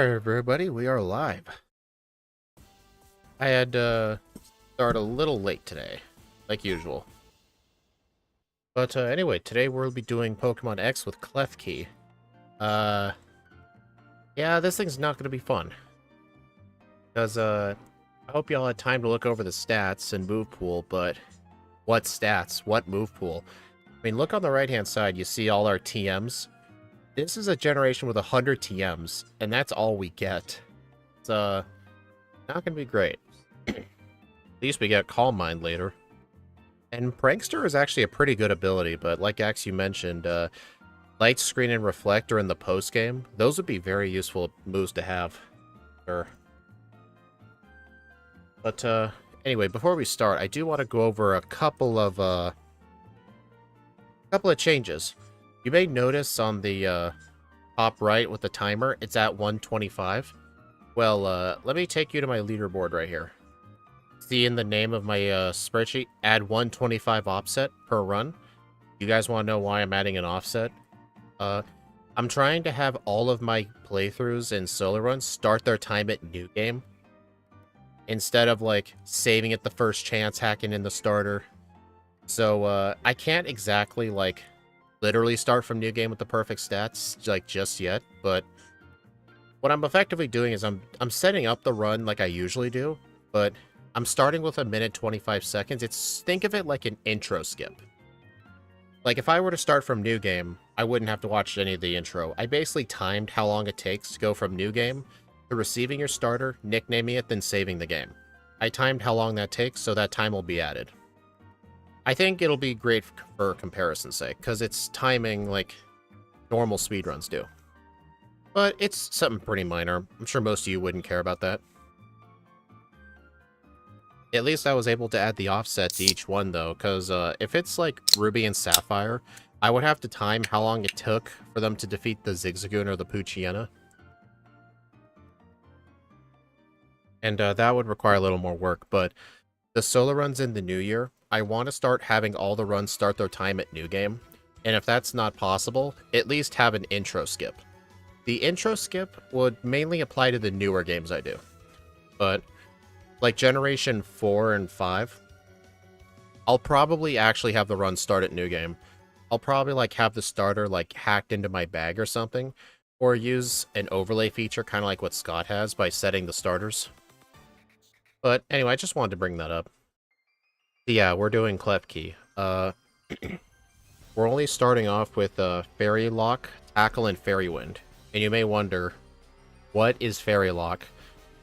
Alright, everybody, we are live. I had to start a little late today, like usual. But anyway, today we'll be doing Pokemon X with Klefki. Yeah, this thing's not going to be fun. Because, I hope y'all had time to look over the stats and move pool, but what stats? What move pool? I mean, look on the right-hand side, you see all our TMs. This is a generation with 100 TMs, and that's all we get. It's, not gonna be great. At least we get Calm Mind later. And Prankster is actually a pretty good ability, but like Ax, you mentioned, Light Screen and Reflect are in the post-game. Those would be very useful moves to have. Sure. But, anyway, before we start, I do want to go over a couple of changes. You may notice on the top right with the timer, it's at 125. Well, let me take you to my leaderboard right here. See in the name of my spreadsheet, add 125 offset per run. You guys want to know why I'm adding an offset? I'm trying to have all of my playthroughs in solo runs start their time at new game. Instead of, like, saving it the first chance, hacking in the starter. So, I can't exactly, like, literally start from new game with the perfect stats, like, just yet, but what I'm effectively doing is I'm setting up the run like I usually do, but I'm starting with 1 minute 25 seconds. Think of it like an intro skip. Like, if I were to start from new game, I wouldn't have to watch any of the intro. I basically timed how long it takes to go from new game to receiving your starter, nicknaming it, then saving the game. I timed how long that takes, so that time will be added. I think it'll be great for comparison's sake, because it's timing like normal speedruns do. But it's something pretty minor. I'm sure most of you wouldn't care about that. At least I was able to add the offset to each one, though, because if it's like Ruby and Sapphire, I would have to time how long it took for them to defeat the Zigzagoon or the Poochyena. And that would require a little more work, but the solo runs in the new year, I want to start having all the runs start their time at new game. And if that's not possible, at least have an intro skip. The intro skip would mainly apply to the newer games I do. But, like Generation 4 and 5, I'll probably actually have the run start at new game. I'll probably, like, have the starter, like, hacked into my bag or something. Or use an overlay feature, kind of like what Scott has, by setting the starters. But anyway, I just wanted to bring that up. Yeah, we're doing Klefki. We're only starting off with Fairy Lock, Tackle, and Fairy Wind. And you may wonder, what is Fairy Lock?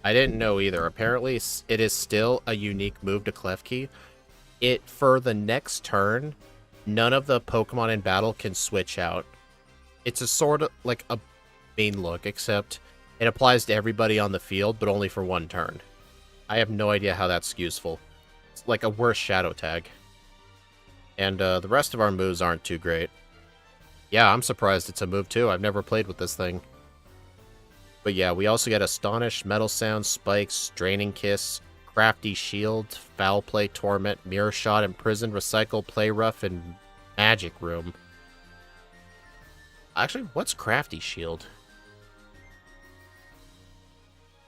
I didn't know either. Apparently, it is still a unique move to Klefki. For the next turn, none of the Pokemon in battle can switch out. It's a sort of like a main look, except it applies to everybody on the field, but only for one turn. I have no idea how that's useful. It's like a worse Shadow Tag. And the rest of our moves aren't too great. Yeah, I'm surprised it's a move too. I've never played with this thing. But yeah, we also get Astonish, Metal Sound, Spikes, Draining Kiss, Crafty Shield, Foul Play, Torment, Mirror Shot, Imprison, Recycle, Play Rough, and Magic Room. Actually, what's Crafty Shield?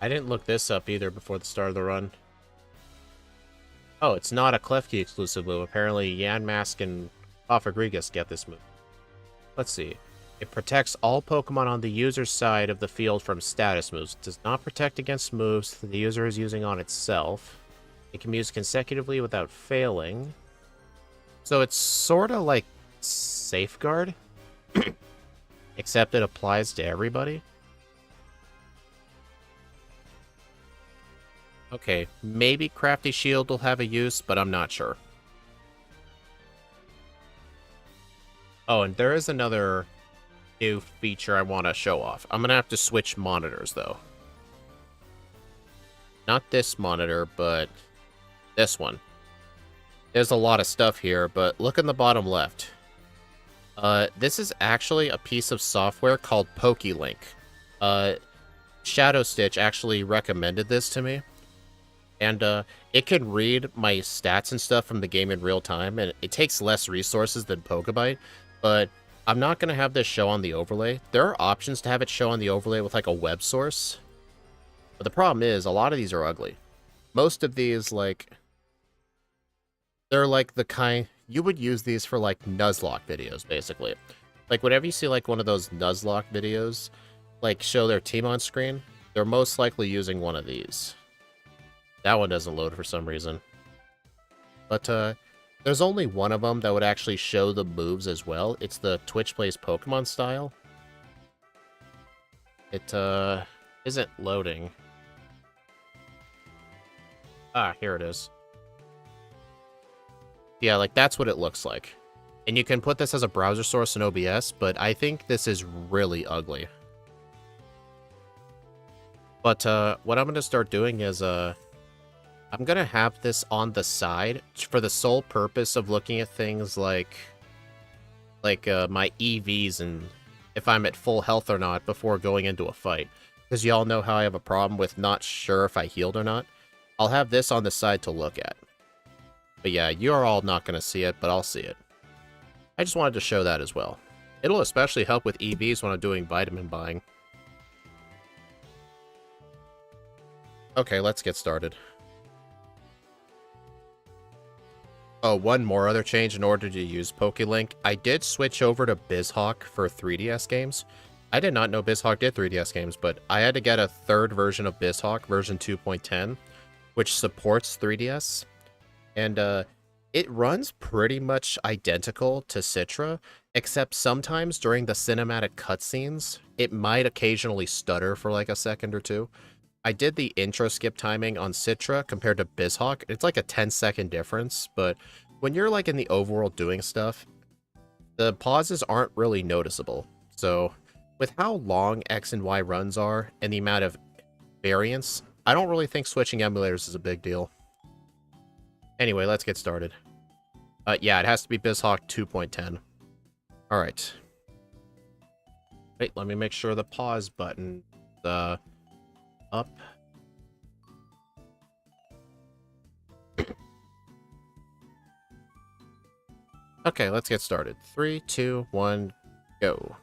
I didn't look this up either before the start of the run. Oh, it's not a Klefki exclusive move. Apparently, Yanmask and Fafagrigus get this move. Let's see. It protects all Pokemon on the user's side of the field from status moves. It does not protect against moves that the user is using on itself. It can be used consecutively without failing. So it's sort of like Safeguard, except it applies to everybody. Okay, maybe Crafty Shield will have a use, but I'm not sure. Oh, and there is another new feature I want to show off. I'm going to have to switch monitors, though. Not this monitor, but this one. There's a lot of stuff here, but look in the bottom left. This is actually a piece of software called PokeLink. Shadow Stitch actually recommended this to me. And it can read my stats and stuff from the game in real time, and it takes less resources than Pokebite, but I'm not going to have this show on the overlay. There are options to have it show on the overlay with like a web source, But the problem is, a lot of these are ugly. Most of these, like, they're like the kind... You would use these for, like, Nuzlocke videos, basically. Like, whenever you see, like, one of those Nuzlocke videos, like, show their team on screen, they're most likely using one of these. That one doesn't load for some reason. But, there's only one of them that would actually show the moves as well. It's the Twitch Plays Pokemon style. It, isn't loading. Ah, here it is. Yeah, like, that's what it looks like. And you can put this as a browser source in OBS, but I think this is really ugly. But, what I'm going to start doing is, I'm going to have this on the side for the sole purpose of looking at things like my EVs and if I'm at full health or not before going into a fight. Because y'all know how I have a problem with not sure if I healed or not. I'll have this on the side to look at. But yeah, you're all not going to see it, but I'll see it. I just wanted to show that as well. It'll especially help with EVs when I'm doing vitamin buying. Okay, let's get started. Oh, one more other change in order to use PokeLink. I did switch over to BizHawk for 3DS games. I did not know BizHawk did 3DS games, but I had to get a third version of BizHawk, version 2.10, which supports 3DS. And it runs pretty much identical to Citra, except sometimes during the cinematic cutscenes, it might occasionally stutter for like a second or two. I did the intro skip timing on Citra compared to BizHawk. It's like a 10-second difference, but when you're like in the overworld doing stuff, the pauses aren't really noticeable. So with how long X and Y runs are and the amount of variance, I don't really think switching emulators is a big deal. Anyway, let's get started. Yeah, it has to be BizHawk 2.10. Alright. Wait, let me make sure the pause button up. Okay, let's get started. 3, 2, 1, go.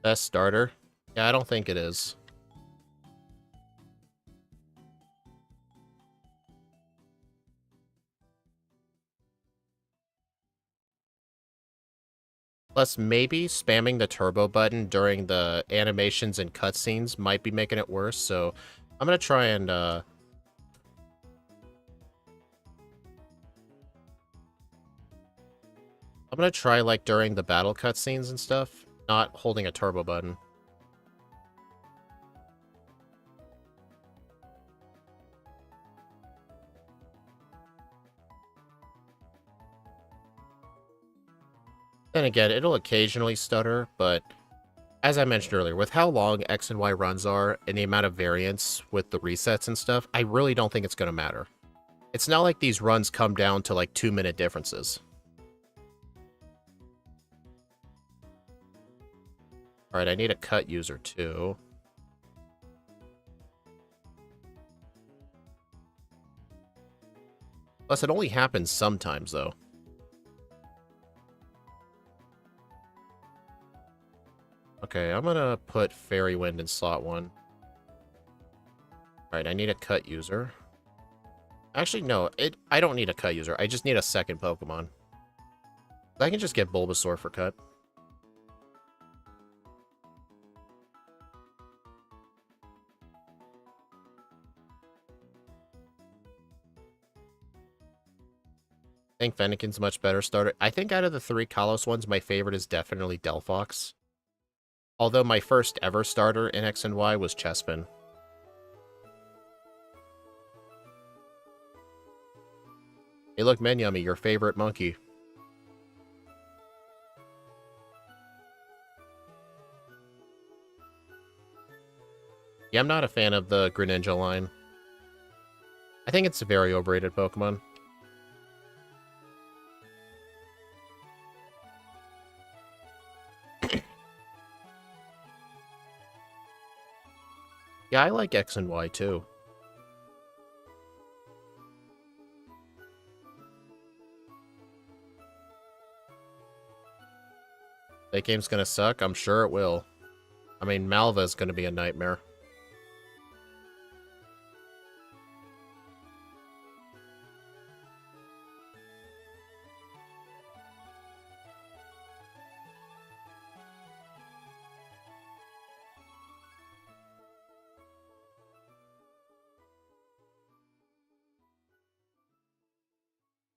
Best starter? Yeah, I don't think it is. Plus, maybe spamming the turbo button during the animations and cutscenes might be making it worse, so I'm gonna try and, I'm gonna try, like, during the battle cutscenes and stuff, not holding a turbo button. Then again, it'll occasionally stutter, but as I mentioned earlier, with how long X and Y runs are and the amount of variance with the resets and stuff, I really don't think it's going to matter. It's not like these runs come down to like 2-minute differences. Alright, I need a cut user too. Plus, it only happens sometimes, though. Okay, I'm gonna put Fairy Wind in slot 1. Alright, I need a cut user. Actually, no, I don't need a cut user. I just need a second Pokemon. I can just get Bulbasaur for cut. I think Fennekin's much better starter. I think out of the 3 Kalos ones, my favorite is definitely Delphox. Although my first ever starter in X and Y was Chespin. Hey look, Menyummy, your favorite monkey. Yeah, I'm not a fan of the Greninja line. I think it's a very overrated Pokemon. Yeah, I like X and Y too. That game's gonna suck? I'm sure it will. I mean, Malva's gonna be a nightmare.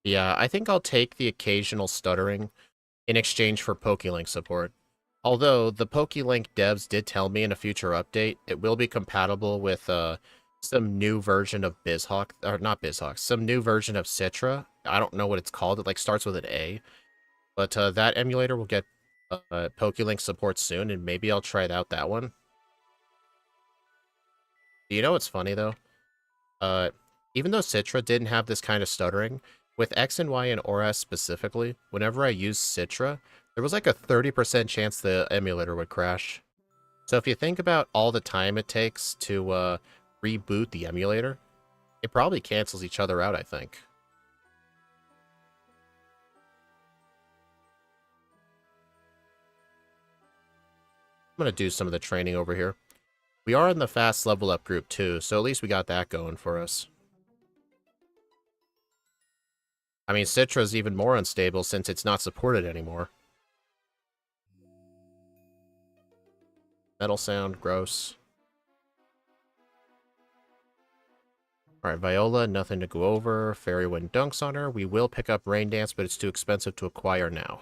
Yeah, I think I'll take the occasional stuttering in exchange for PokeLink support. Although, the PokeLink devs did tell me in a future update it will be compatible with some new version of BizHawk, or not BizHawk, some new version of Citra. I don't know what it's called, it like starts with an A. But that emulator will get PokeLink support soon, and maybe I'll try out that one. You know what's funny, though? Uh, Even though Citra didn't have this kind of stuttering, with X and Y and ORAS specifically, whenever I used Citra, there was like a 30% chance the emulator would crash. So if you think about all the time it takes to reboot the emulator, it probably cancels each other out, I think. I'm going to do some of the training over here. We are in the fast level up group too, so at least we got that going for us. I mean, Citra's even more unstable since it's not supported anymore. Metal sound, gross. Alright, Viola, nothing to go over. Fairy Wind dunks on her. We will pick up Rain Dance, but it's too expensive to acquire now.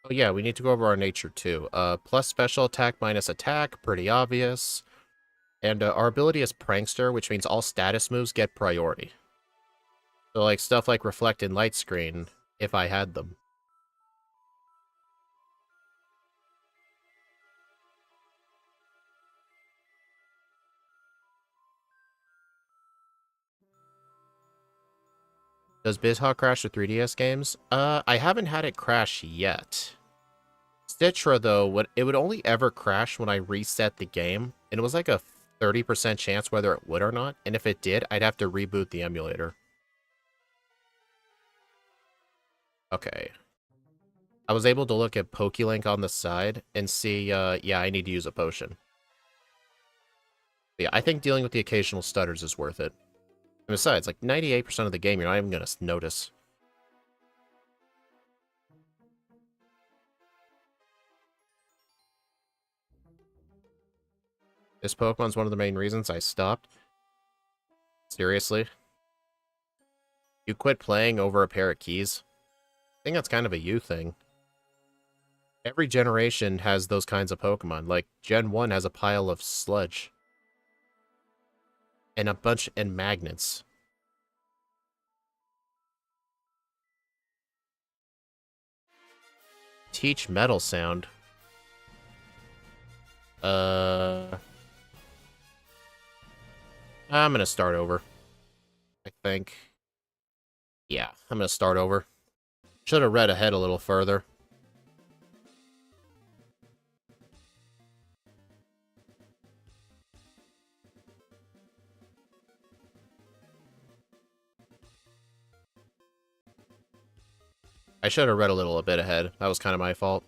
Oh yeah, we need to go over our nature too. Plus special attack, minus attack, pretty obvious. And our ability is Prankster, which means all status moves get priority. So like stuff like Reflect and Light Screen, if I had them. Does BizHawk crash with 3DS games? I haven't had it crash yet. Citra, though, it would only ever crash when I reset the game, and it was like a 30% chance whether it would or not, and if it did, I'd have to reboot the emulator. Okay. I was able to look at PokeLink on the side and see, yeah, I need to use a potion. But yeah, I think dealing with the occasional stutters is worth it. And besides, like 98% of the game, you're not even going to notice. This Pokemon's one of the main reasons I stopped. Seriously? You quit playing over a pair of keys? I think that's kind of a you thing. Every generation has those kinds of Pokemon. Like, Gen 1 has a pile of sludge. And a bunch and magnets. Teach metal sound. I'm gonna start over. I think. Yeah, I'm gonna start over. Should have read ahead a little further. I should have read a bit ahead. That was kind of my fault.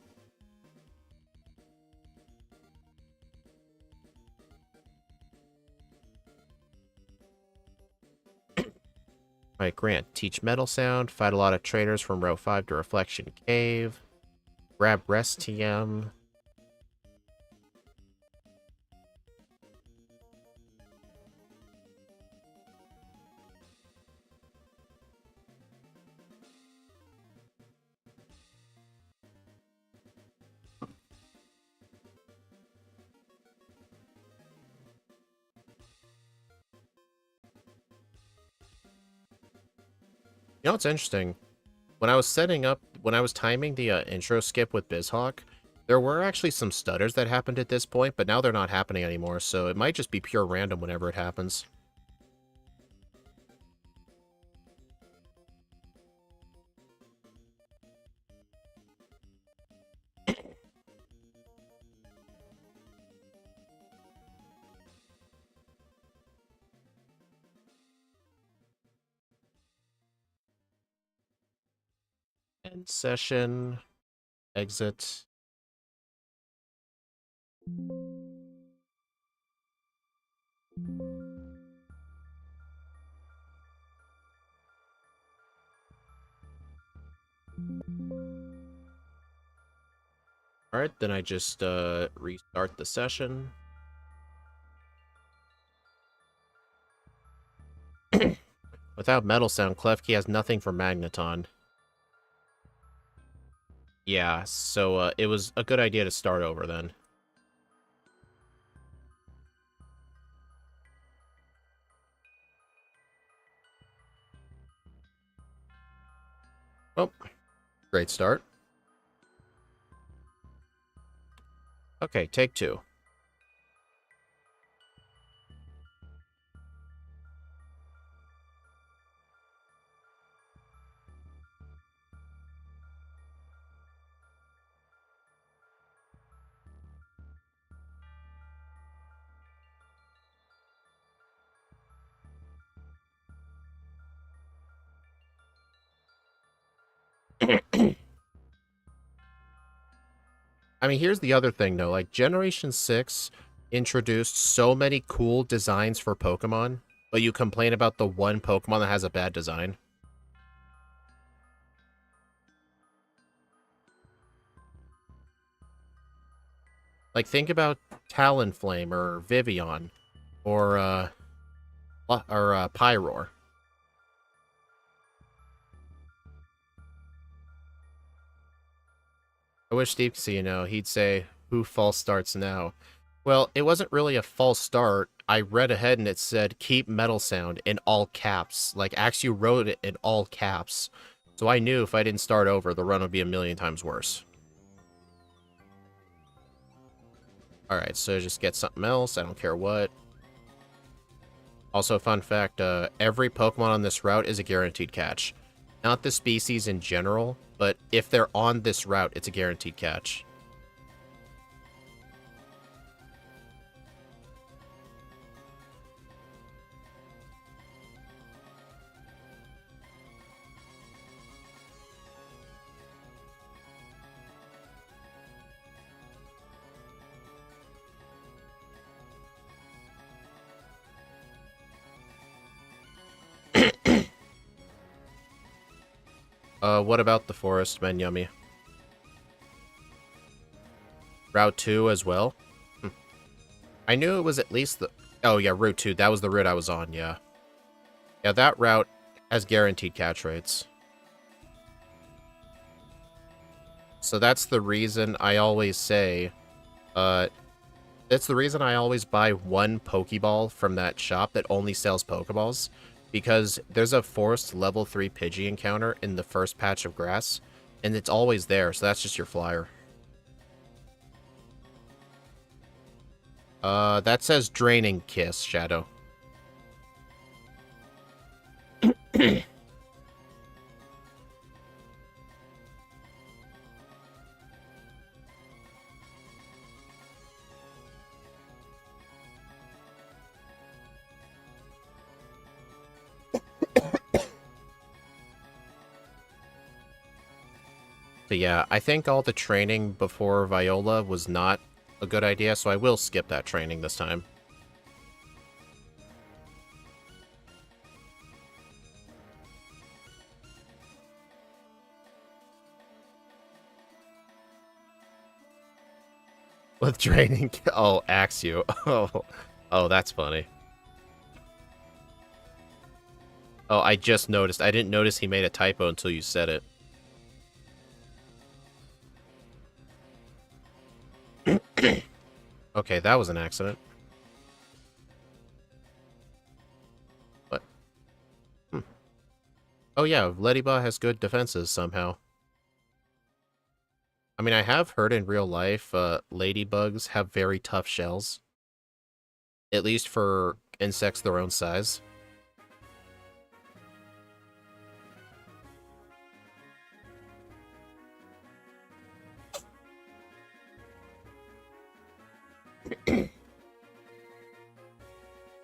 Alright, Grant. Teach metal sound. Fight a lot of trainers from row 5 to Reflection Cave. Grab Rest TM. You know what's interesting? When I was setting up when I was timing the intro skip with BizHawk, there were actually some stutters that happened at this point, but now they're not happening anymore, so it might just be pure random whenever it happens. End session, exit. Alright, then I just restart the session. Without Metal Sound, Klefki has nothing for Magneton. Yeah, so it was a good idea to start over then. Oh, great start. Okay, take two. I mean, here's the other thing, though. Like, Generation 6 introduced so many cool designs for Pokemon, but you complain about the one Pokemon that has a bad design. Like, think about Talonflame or Vivian or Pyroar. I wish Steve could see, he'd say, who false starts now? Well, it wasn't really a false start. I read ahead and it said, keep Metal Sound in all caps. Like, actually wrote it in all caps. So I knew if I didn't start over, the run would be a million times worse. Alright, so just get something else. I don't care what. Also, fun fact, every Pokemon on this route is a guaranteed catch. Not the species in general, but if they're on this route, it's a guaranteed catch. What about the forest, men yummy? Route 2 as well? I knew it was at least the... Oh, yeah, Route 2. That was the route I was on, yeah. Yeah, that route has guaranteed catch rates. So that's the reason I always say... That's the reason I always buy one Pokeball from that shop that only sells Pokeballs. Because there's a forest level 3 Pidgey encounter in the first patch of grass. And it's always there, so that's just your flyer. That says Draining Kiss, Shadow. But yeah, I think all the training before Viola was not a good idea, so I will skip that training this time. With training... Oh, axe you. Oh, that's funny. Oh, I just noticed. I didn't notice he made a typo until you said it. Okay, that was an accident. What? Oh yeah, Leddyba has good defenses somehow. I mean, I have heard in real life, ladybugs have very tough shells. At least for insects their own size.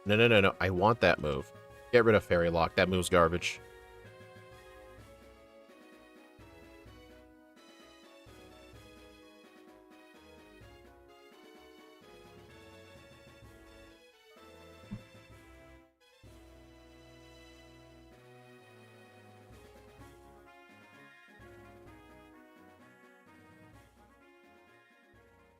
No, no, no, no. I want that move. Get rid of Fairy Lock. That move's garbage.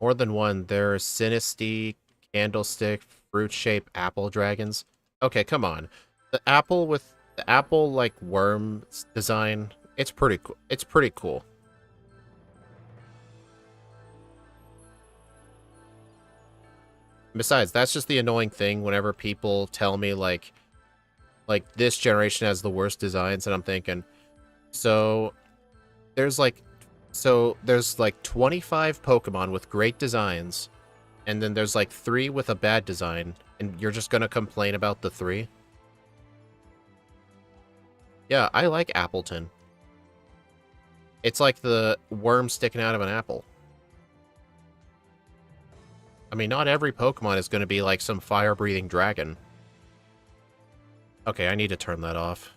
More than one. There's Sinisty, Candlestick, Fruit Shape, Apple Dragons. Okay, come on. The apple with the apple like worm design. It's pretty cool. It's pretty cool. Besides, that's just the annoying thing whenever people tell me like this generation has the worst designs, and I'm thinking, so there's like there's like 25 Pokemon with great designs, and then there's like 3 with a bad design, and you're just gonna complain about the 3? Yeah, I like Appleton. It's like the worm sticking out of an apple. I mean, not every Pokemon is gonna be like some fire-breathing dragon. Okay, I need to turn that off.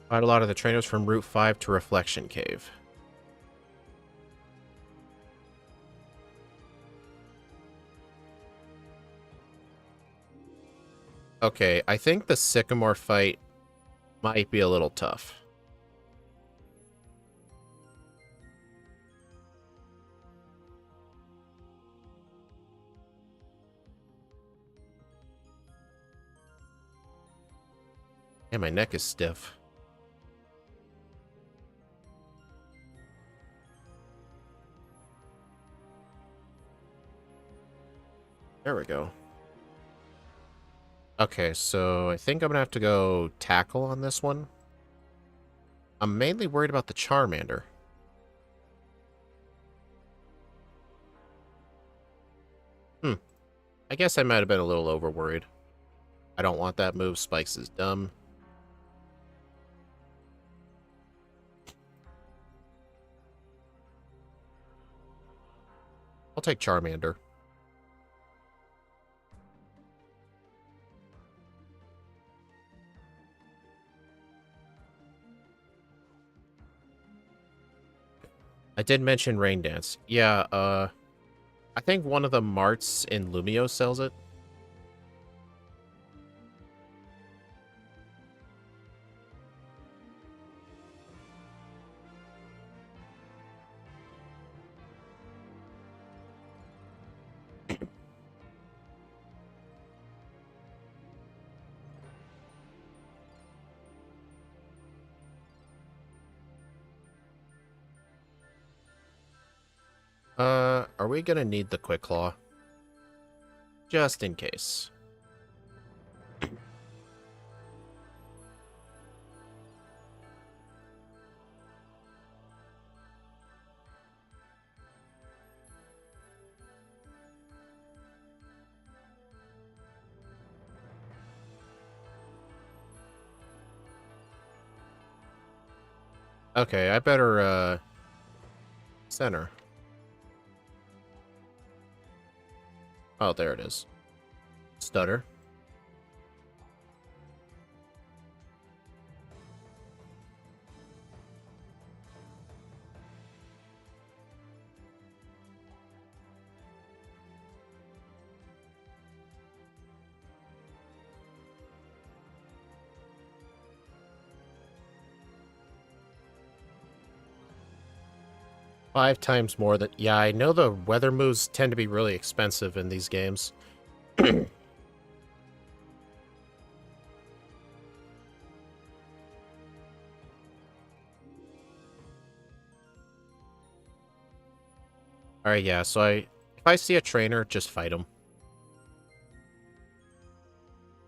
Fight a lot of the trainers from Route 5 to Reflection Cave. Okay, I think the Sycamore fight might be a little tough. And my neck is stiff. There we go. Okay, so I think I'm gonna have to go Tackle on this one. I'm mainly worried about the Charmander. I guess I might have been a little over worried. I don't want that move. Spikes is dumb. I'll take Charmander. I did mention Rain Dance. Yeah, I think one of the marts in Lumio sells it. Are we gonna need the Quick Claw? Just in case. Okay, I better, center. Oh, there it is. Stutter. Five times more than... Yeah, I know the weather moves tend to be really expensive in these games. Alright, yeah, so if I see a trainer, just fight him.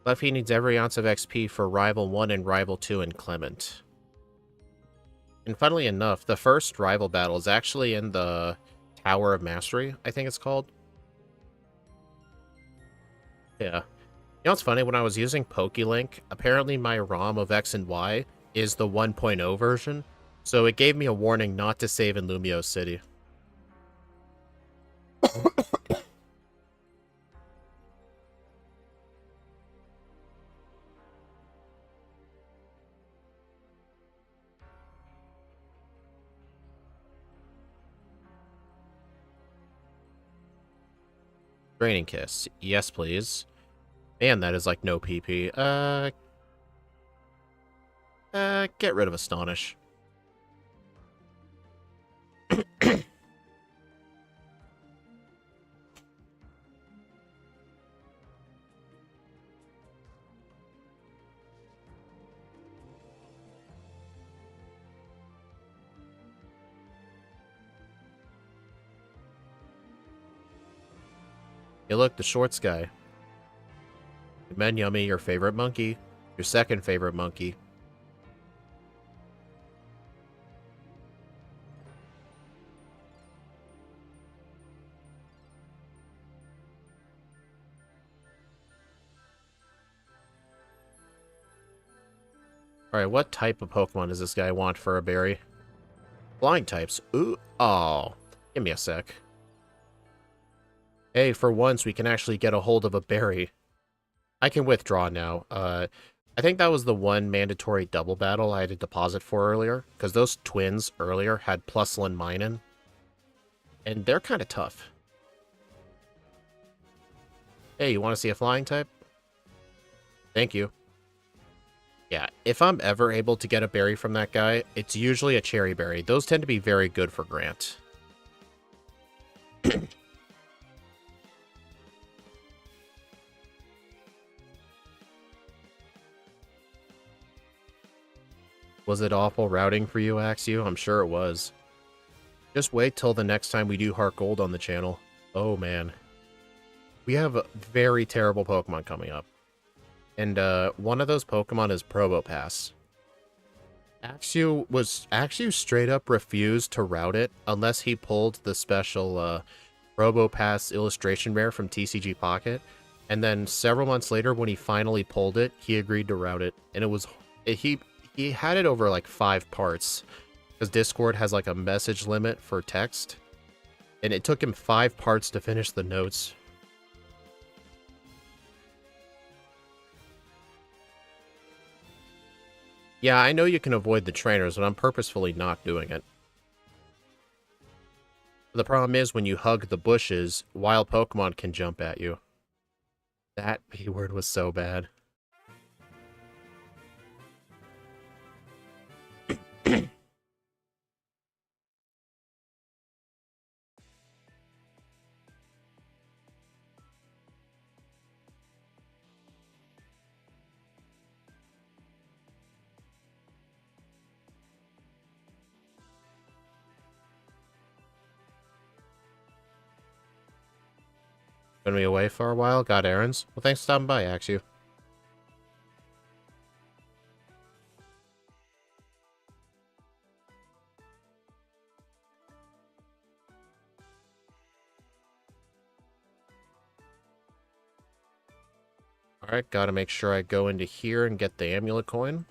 Klefki needs every ounce of XP for Rival 1 and Rival 2 in Clement. And funnily enough, the first rival battle is actually in the Tower of Mastery, I think it's called. Yeah. You know what's funny? When I was using PokeLink, apparently my ROM of X and Y is the 1.0 version, so it gave me a warning not to save in Lumio City. Draining Kiss. Yes, please. Man, that is like no PP. Get rid of Astonish. Hey, look, the shorts guy. Men Yummy, your favorite monkey. Your second favorite monkey. Alright, what type of Pokemon does this guy want for a berry? Flying types. Ooh. Oh. Give me a sec. Hey, for once, we can actually get a hold of a berry. I can withdraw now. I think that was the one mandatory double battle I had to deposit for earlier, because those twins earlier had Plusle Minun, and they're kind of tough. Hey, you want to see a flying type? Thank you. Yeah, if I'm ever able to get a berry from that guy, it's usually a cherry berry. Those tend to be very good for Grant. Was it awful routing for you, Axew? I'm sure it was. Just wait till the next time we do Heart Gold on the channel. Oh, man. We have a very terrible Pokemon coming up. And one of those Pokemon is Probopass. Axew straight up refused to route it unless he pulled the special Probopass illustration rare from TCG Pocket. And then several months later, when he finally pulled it, he agreed to route it. And he had it over like 5 parts. Because Discord has like a message limit for text. And it took him 5 parts to finish the notes. Yeah, I know you can avoid the trainers, but I'm purposefully not doing it. The problem is when you hug the bushes, wild Pokemon can jump at you. That B word was so bad. Gonna be away for a while? Got errands? Well, thanks for stopping by, Axew. Alright, gotta make sure I go into here and get the amulet coin.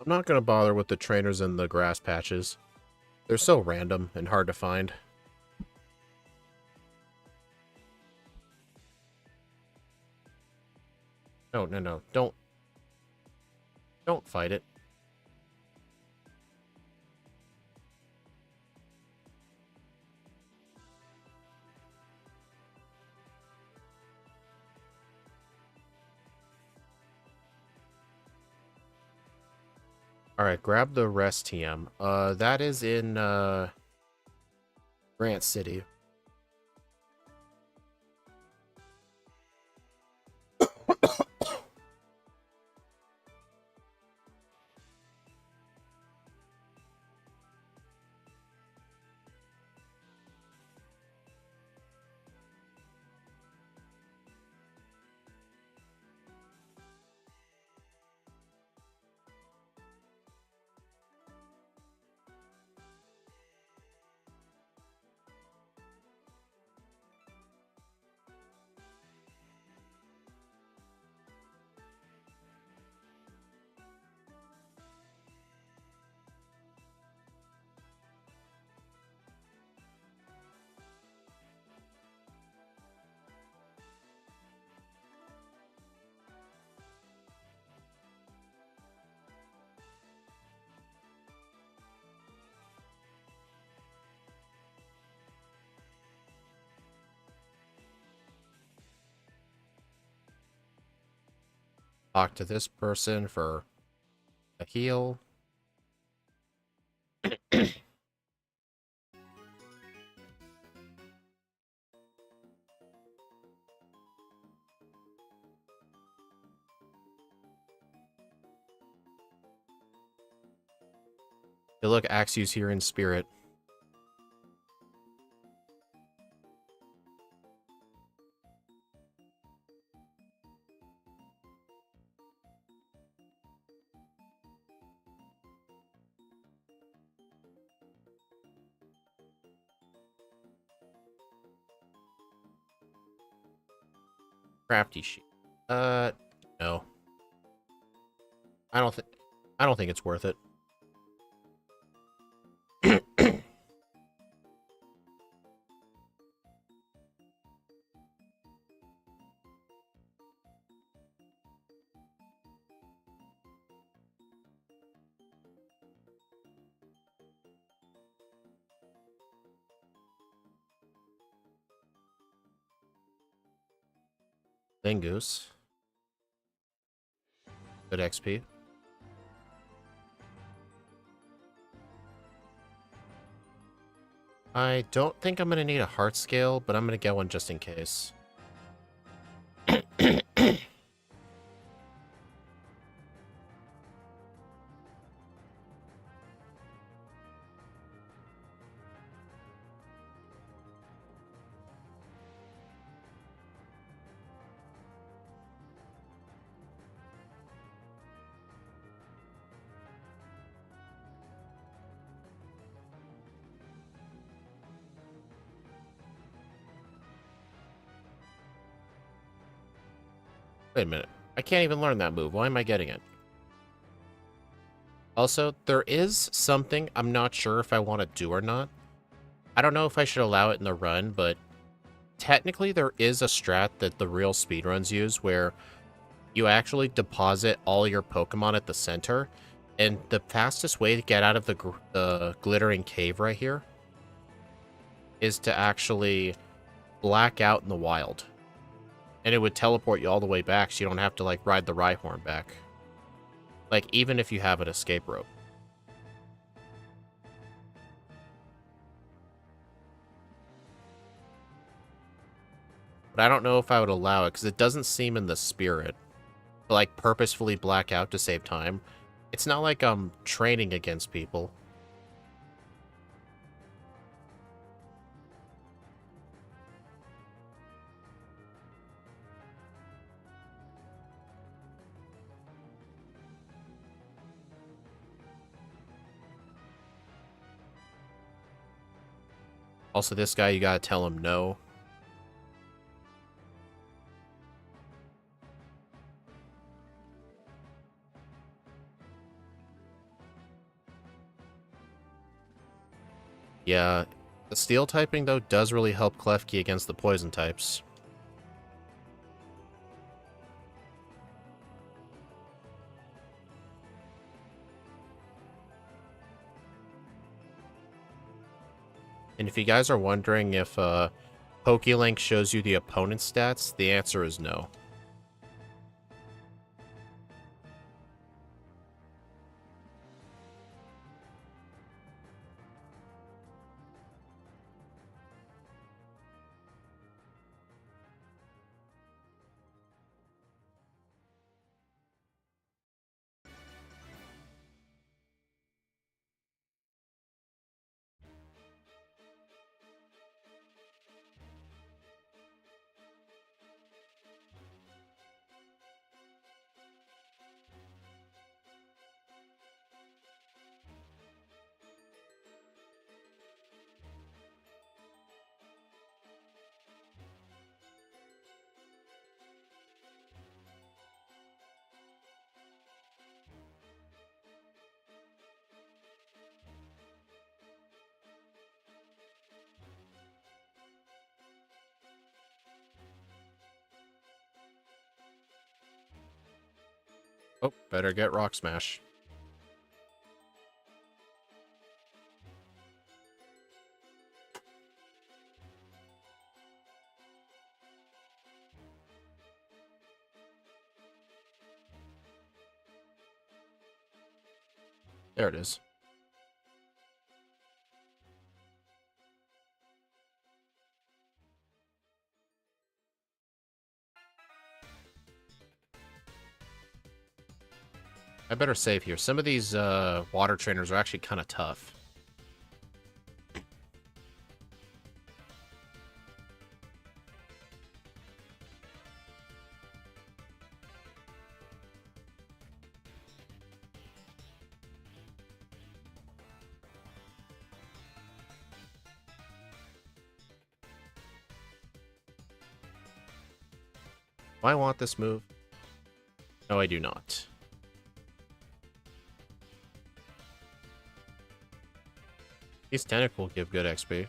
I'm not gonna bother with the trainers in the grass patches. They're so random and hard to find. No, no, no. Don't fight it. Alright, grab the rest TM. That is in, Grant City. Talk to this person for a heal. Hey, look, Axiu's here in spirit. Crafty sheet. No. I don't think it's worth it. Goose. Good XP. I don't think I'm gonna need a heart scale, but I'm gonna get one just in case. Wait a minute. I can't even learn that move. Why am I getting it? Also, there is something I'm not sure if I want to do or not. I don't know if I should allow it in the run, but technically there is a strat that the real speedruns use where you actually deposit all your Pokemon at the center, and the fastest way to get out of the glittering cave right here is to actually black out in the wild. And it would teleport you all the way back, so you don't have to, like, ride the Rhyhorn back. Like, even if you have an escape rope. But I don't know if I would allow it, because it doesn't seem in the spirit to, like, purposefully black out to save time. It's not like I'm training against people. Also, this guy, you gotta tell him no. Yeah, the steel typing, though, does really help Klefki against the poison types. And if you guys are wondering if PokeLink shows you the opponent's stats, the answer is no. Oh, better get Rock Smash. There it is. I better save here. Some of these water trainers are actually kind of tough. Do I want this move? No, I do not. These tentacle give good XP.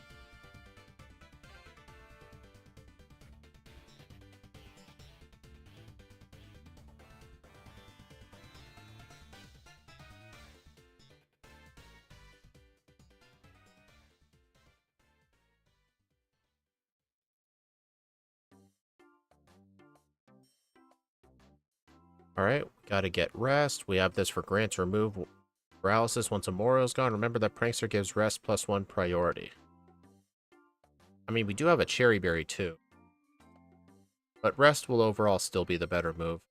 Alright, gotta get rest. We have this for Grant to remove paralysis once Amoro is gone. Remember that Prankster gives rest +1 priority. I mean, we do have a Cherry Berry too. But rest will overall still be the better move.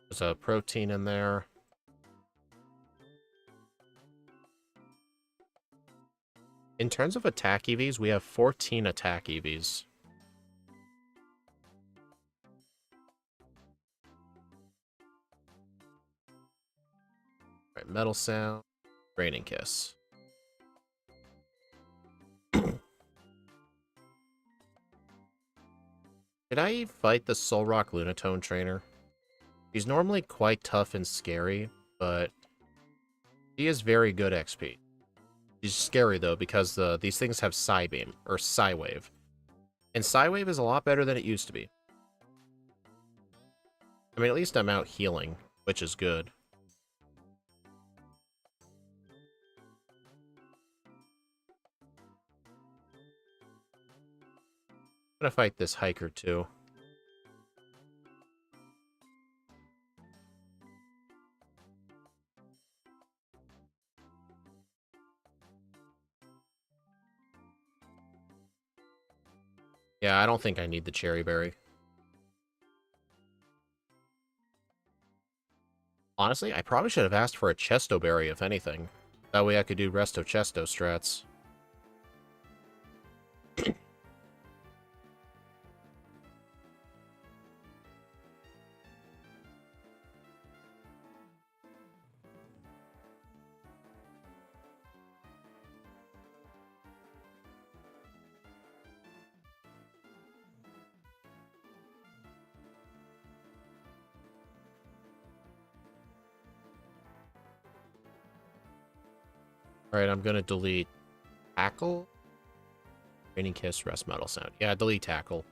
There's a protein in there. In terms of attack EVs, we have 14 attack EVs. Right, Metal Sound, Raining Kiss. Did I fight the Solrock Lunatone trainer? He's normally quite tough and scary, but he is very good XP. He's scary though because these things have Psybeam or Psywave, and Psywave is a lot better than it used to be. I mean, at least I'm out healing, which is good. I'm gonna fight this hiker too. Yeah, I don't think I need the Cherry Berry. Honestly, I probably should have asked for a Chesto Berry, if anything. That way I could do Resto Chesto strats. Alright, I'm gonna delete Tackle. Training Kiss, Rest Metal Sound. Yeah, delete Tackle.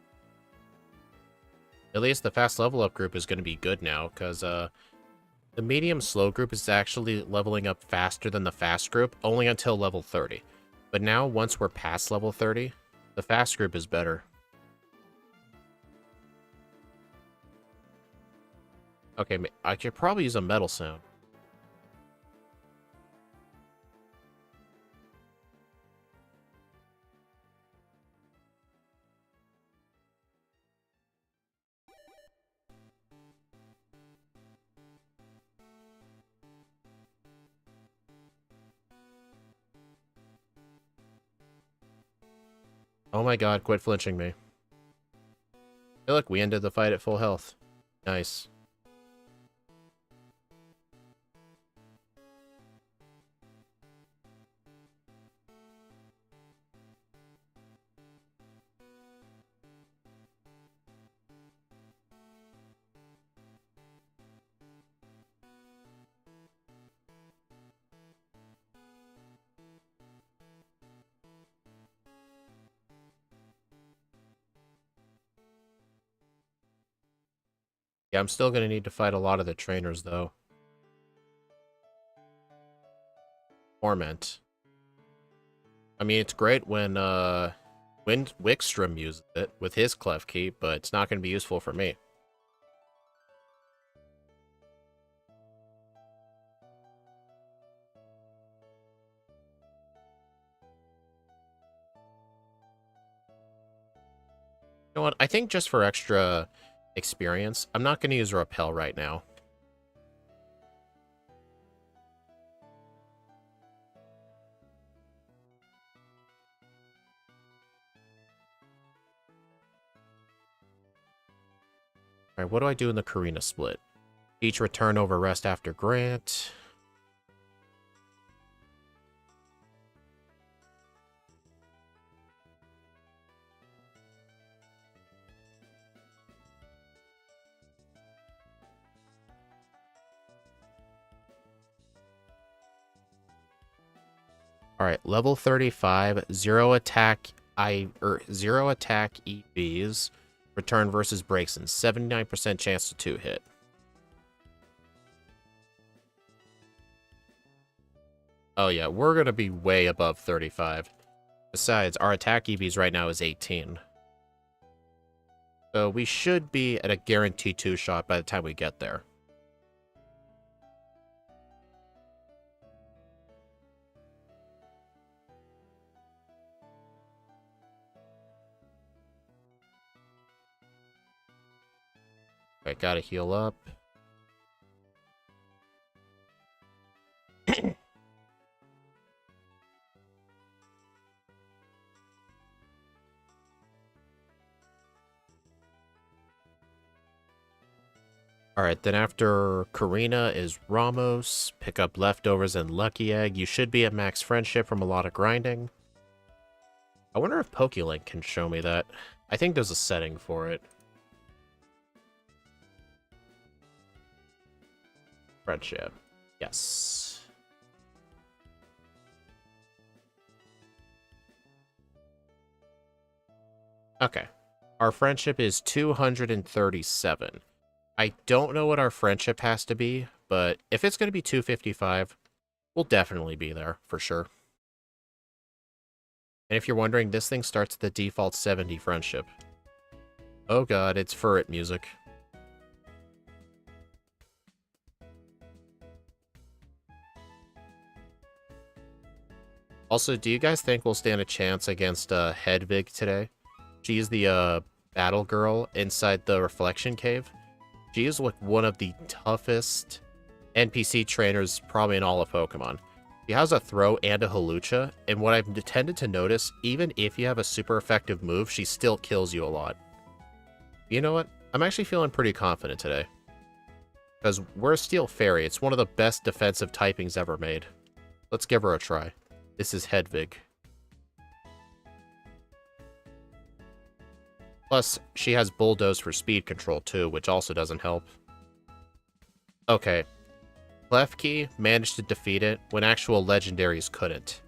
At least the fast level up group is gonna be good now, because the medium slow group is actually leveling up faster than the fast group, only until level 30. But now, once we're past level 30, the fast group is better. Okay, I could probably use a metal sound. Oh my god, quit flinching me. Hey look, we ended the fight at full health. Nice. Yeah, I'm still gonna need to fight a lot of the trainers, though. Torment. I mean, it's great when Wickstrom uses it with his Klefki, but it's not gonna be useful for me. You know what? I think just for extra experience, I'm not gonna use Repel right now. Alright, what do I do in the Karina split? Each return over rest after Grant. Alright, level 35, zero attack EVs. Return versus breaks and 79% chance to 2-hit. Oh yeah, we're gonna be way above 35. Besides, our attack EVs right now is 18. So we should be at a guaranteed 2-shot by the time we get there. Alright, gotta heal up. Alright, then after Karina is Ramos. Pick up Leftovers and Lucky Egg. You should be at max friendship from a lot of grinding. I wonder if PokeLink can show me that. I think there's a setting for it. Friendship. Yes. Okay. Our friendship is 237. I don't know what our friendship has to be, but if it's going to be 255, we'll definitely be there, for sure. And if you're wondering, this thing starts at the default 70 friendship. Oh god, it's Furret music. Also, do you guys think we'll stand a chance against Hedvig today? She's the battle girl inside the Reflection Cave. She is like one of the toughest NPC trainers probably in all of Pokemon. She has a throw and a Hawlucha, and what I've tended to notice, even if you have a super effective move, she still kills you a lot. You know what? I'm actually feeling pretty confident today. Because we're a Steel Fairy. It's one of the best defensive typings ever made. Let's give her a try. This is Hedvig. Plus, she has Bulldoze for speed control too, which also doesn't help. Okay. Klefki managed to defeat it when actual legendaries couldn't.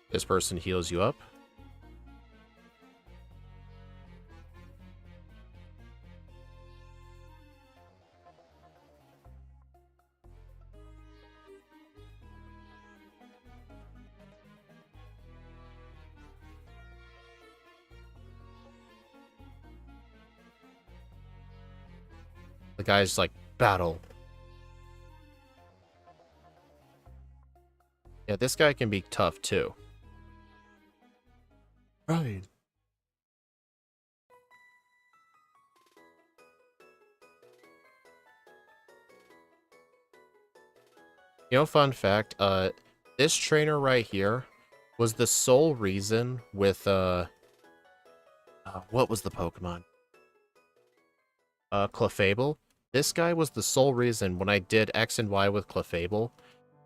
This person heals you up. The guy's like, battle. Yeah, this guy can be tough too. Right. You know, fun fact, this trainer right here was the sole reason with, what was the Pokemon? Clefable. This guy was the sole reason when I did X and Y with Clefable,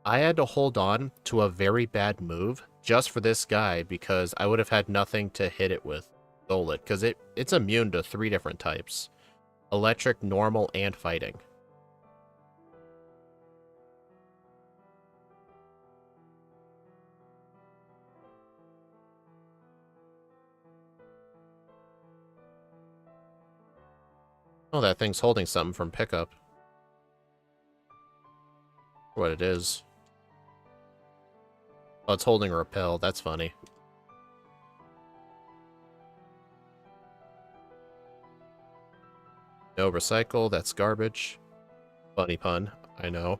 I had to hold on to a very bad move just for this guy because I would have had nothing to hit it with. Stole it, because it's immune to 3 different types. Electric, normal, and fighting. Oh, that thing's holding something from pickup. What it is. Oh, it's holding a repel. That's funny. No recycle. That's garbage. Funny pun. I know.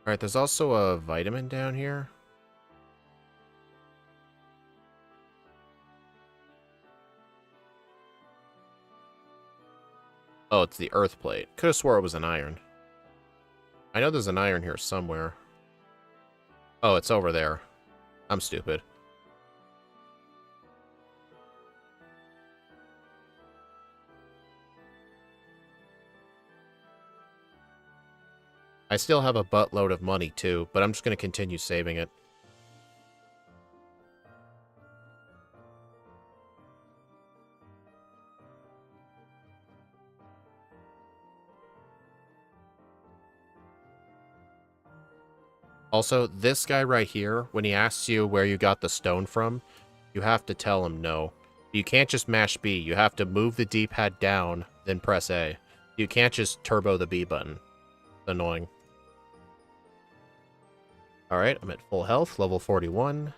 Alright, there's also a vitamin down here. Oh, it's the earth plate. Could have swore it was an iron. I know there's an iron here somewhere. Oh, it's over there. I'm stupid. I still have a buttload of money too, but I'm just going to continue saving it. Also, this guy right here, when he asks you where you got the stone from, you have to tell him no. You can't just mash B. You have to move the D-pad down, then press A. You can't just turbo the B button. It's annoying. Alright, I'm at full health, level 41.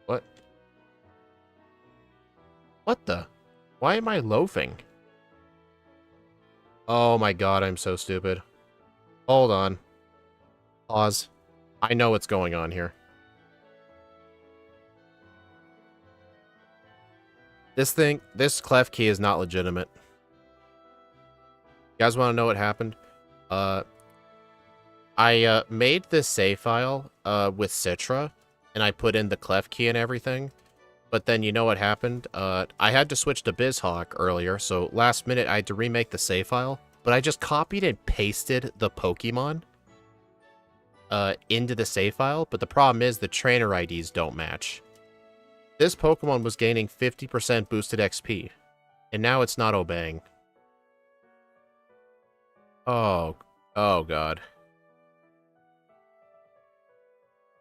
What? What the? Why am I loafing? Oh my god, I'm so stupid. Hold on. Pause. I know what's going on here. This Klefki is not legitimate. You guys want to know what happened? I made this save file with Citra, and I put in the Klefki and everything. But then you know what happened? I had to switch to BizHawk earlier, so last minute I had to remake the save file. But I just copied and pasted the Pokemon into the save file, but the problem is the trainer IDs don't match. This Pokemon was gaining 50% boosted XP, and now it's not obeying. Oh god.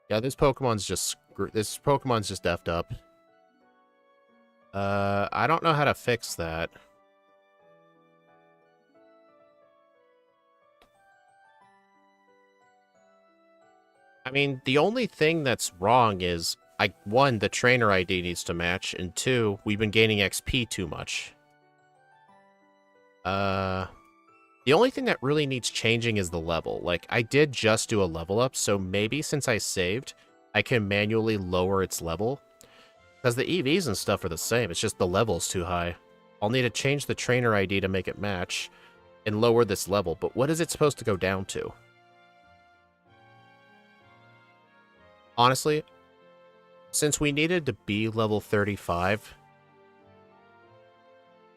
Yeah, this Pokemon's just effed up. I don't know how to fix that. I mean, the only thing that's wrong is, one, the trainer ID needs to match, and two, we've been gaining XP too much. The only thing that really needs changing is the level. Like, I did just do a level up, so maybe since I saved, I can manually lower its level. Because the EVs and stuff are the same, it's just the level's too high. I'll need to change the trainer ID to make it match, and lower this level, but what is it supposed to go down to? Honestly, since we needed to be level 35,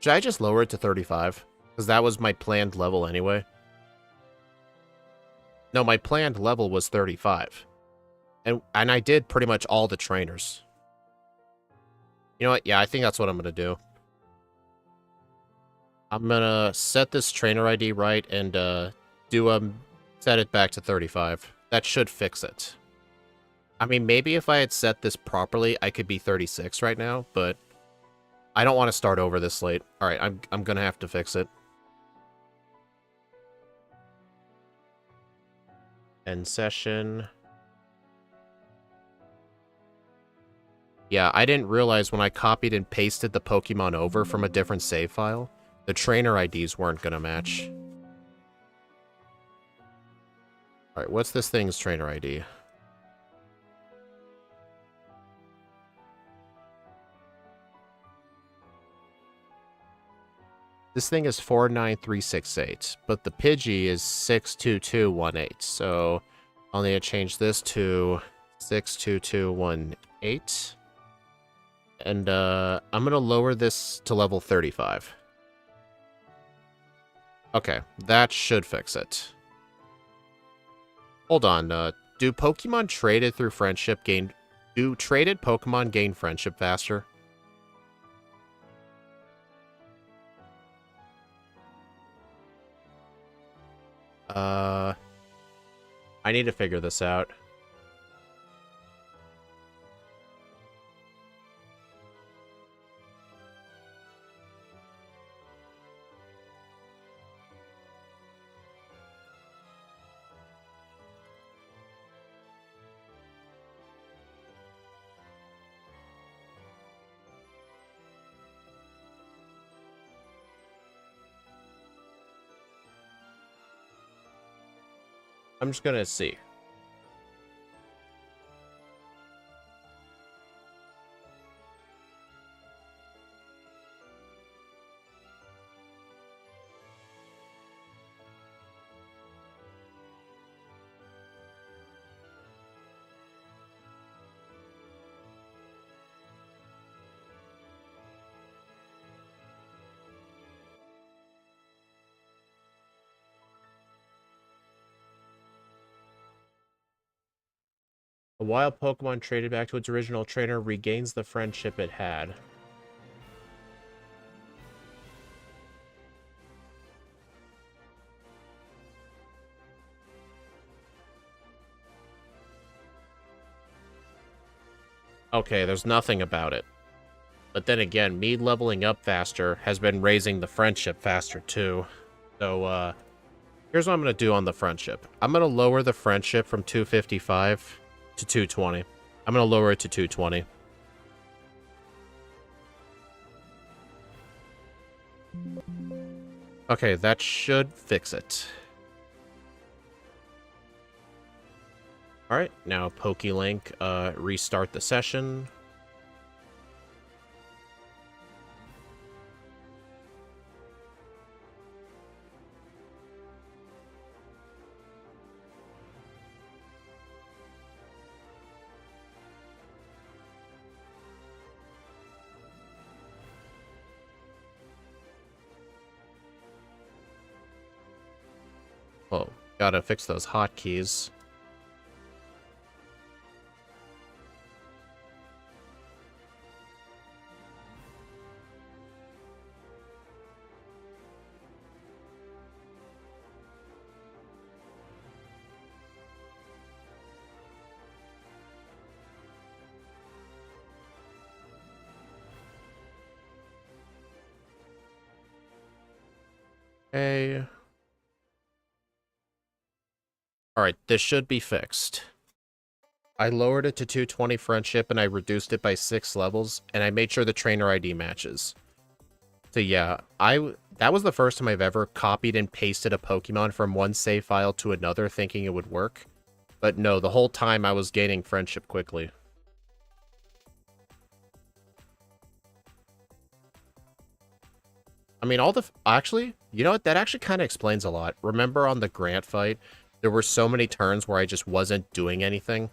should I just lower it to 35? Because that was my planned level anyway. No, my planned level was 35. And I did pretty much all the trainers. You know what? Yeah, I think that's what I'm going to do. I'm going to set this trainer ID right and set it back to 35. That should fix it. I mean, maybe if I had set this properly, I could be 36 right now, but I don't want to start over this late. All right, I'm going to have to fix it. End session. Yeah, I didn't realize when I copied and pasted the Pokemon over from a different save file, the trainer IDs weren't going to match. All right, what's this thing's trainer ID? This thing is 49368, but the Pidgey is 62218, so I'll need to change this to 62218. And I'm going to lower this to level 35. Okay, that should fix it. Hold on, do Pokemon traded through friendship gain... Do traded Pokemon gain friendship faster? I need to figure this out. I'm just gonna see. A wild Pokemon traded back to its original trainer regains the friendship it had. Okay, there's nothing about it. But then again, me leveling up faster has been raising the friendship faster too. So, here's what I'm going to do on the friendship. I'm going to lower the friendship from 255 to 220. I'm going to lower it to 220. Okay, that should fix it. Alright, now PokeLink, restart the session. Oh, gotta fix those hotkeys. Okay. Alright, this should be fixed. I lowered it to 220 friendship and I reduced it by 6 levels, and I made sure the trainer ID matches. So yeah, that was the first time I've ever copied and pasted a Pokemon from one save file to another thinking it would work. But no, the whole time I was gaining friendship quickly. I mean, actually, you know what? That actually kind of explains a lot. Remember on the Grant fight, there were so many turns where I just wasn't doing anything,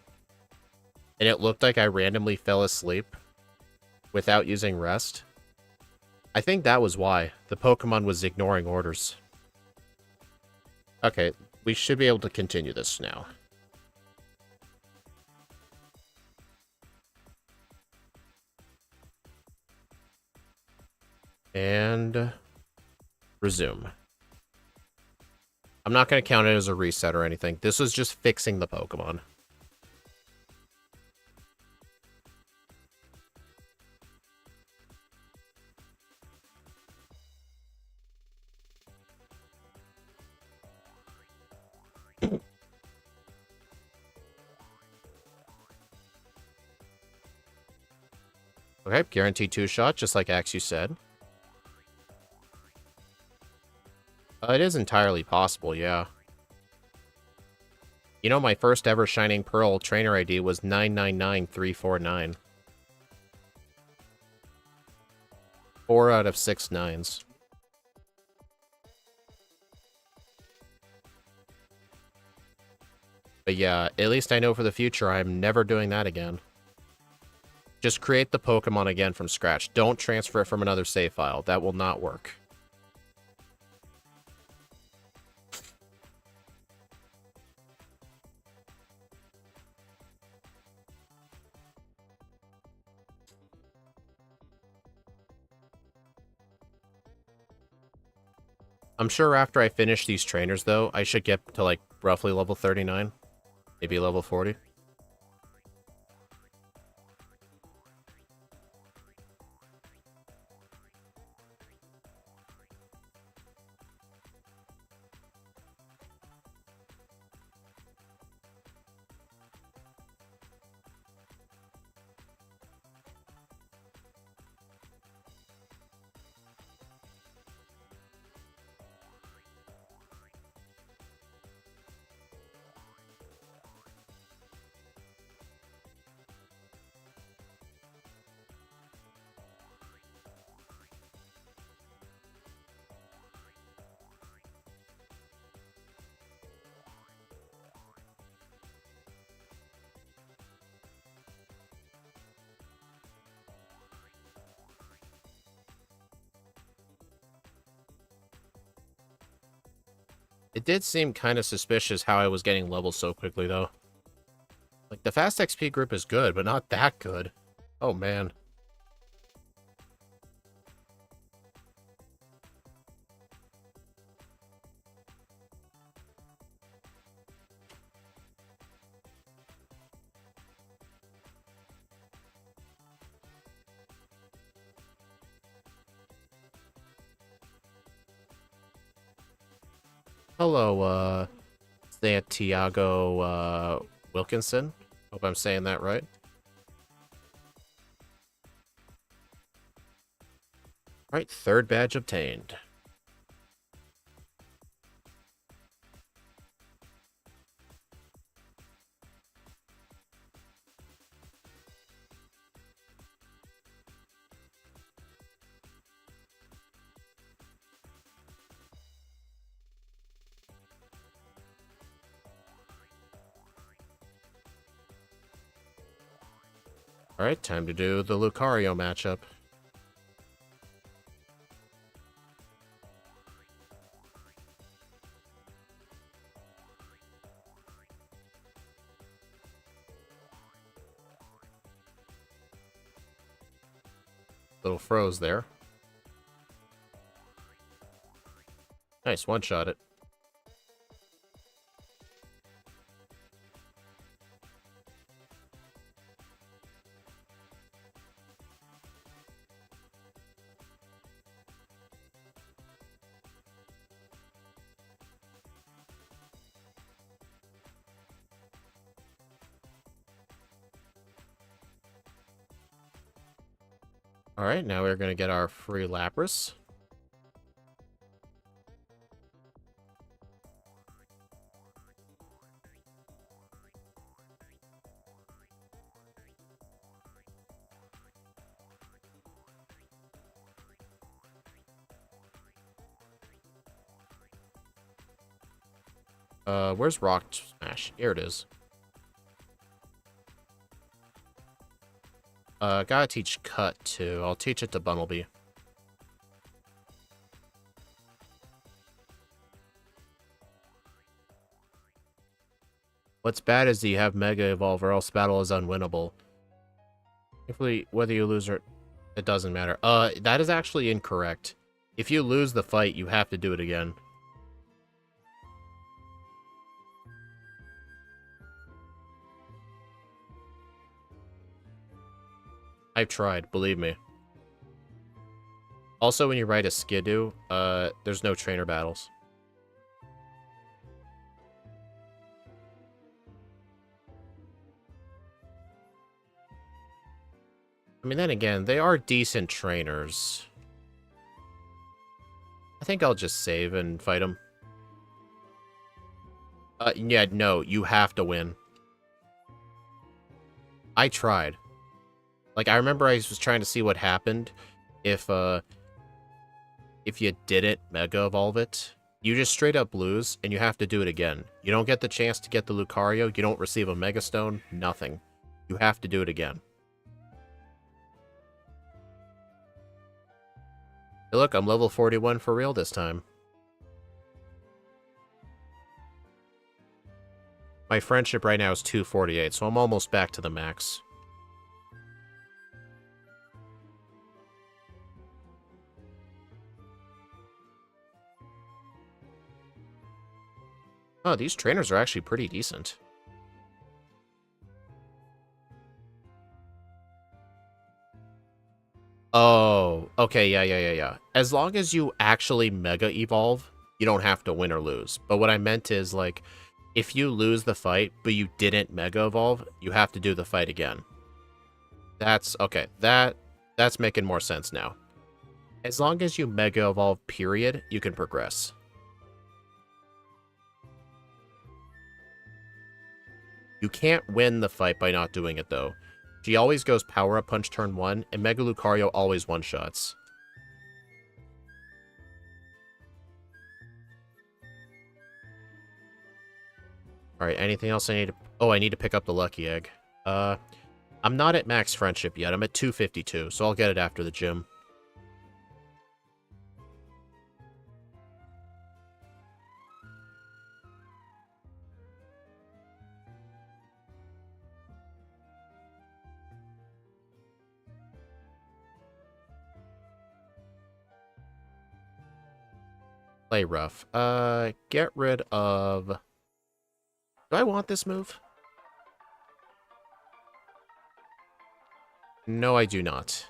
and it looked like I randomly fell asleep without using rest. I think that was why. The Pokemon was ignoring orders. Okay, we should be able to continue this now. And resume. I'm not going to count it as a reset or anything. This was just fixing the Pokemon. Okay, guaranteed 2-shot, just like Axe you said. It is entirely possible, yeah. You know, my first ever Shining Pearl trainer ID was 999349. 4 out of 6 nines. But yeah, at least I know for the future I'm never doing that again. Just create the Pokemon again from scratch. Don't transfer it from another save file. That will not work. I'm sure after I finish these trainers, though, I should get to, like, roughly level 39. Maybe level 40. It did seem kind of suspicious how I was getting levels so quickly, though. Like, the fast XP group is good, but not that good. Oh, man. Hello, Santiago, Wilkinson. Hope I'm saying that right. Alright, third badge obtained. Alright, time to do the Lucario matchup. Little froze there. Nice, one-shot it. Alright, now we're gonna get our free Lapras. Where's Rock Smash? Here it is. Gotta teach Cut, too. I'll teach it to Bumblebee. What's bad is that you have Mega Evolve or else battle is unwinnable. Whether you lose or... It doesn't matter. That is actually incorrect. If you lose the fight, you have to do it again. I've tried, believe me. Also, when you ride a Skidoo, there's no trainer battles. I mean, then again, they are decent trainers. I think I'll just save and fight them. Yeah, no, you have to win. I tried. Like, I remember I was trying to see what happened if you didn't Mega Evolve it. You just straight up lose, and you have to do it again. You don't get the chance to get the Lucario, you don't receive a Mega Stone, nothing. You have to do it again. Hey, look, I'm level 41 for real this time. My friendship right now is 248, so I'm almost back to the max. Oh, these trainers are actually pretty decent. Oh, okay, yeah. As long as you actually Mega Evolve, you don't have to win or lose. But what I meant is, like, if you lose the fight, but you didn't Mega Evolve, you have to do the fight again. That's, okay, that's making more sense now. As long as you Mega Evolve, period, you can progress. You can't win the fight by not doing it, though. She always goes Power Up Punch turn 1, and Mega Lucario always one-shots. Alright, anything else I need to... Oh, I need to pick up the Lucky Egg. I'm not at max friendship yet. I'm at 252, so I'll get it after the gym. Play rough. Get rid of... Do I want this move? No, I do not.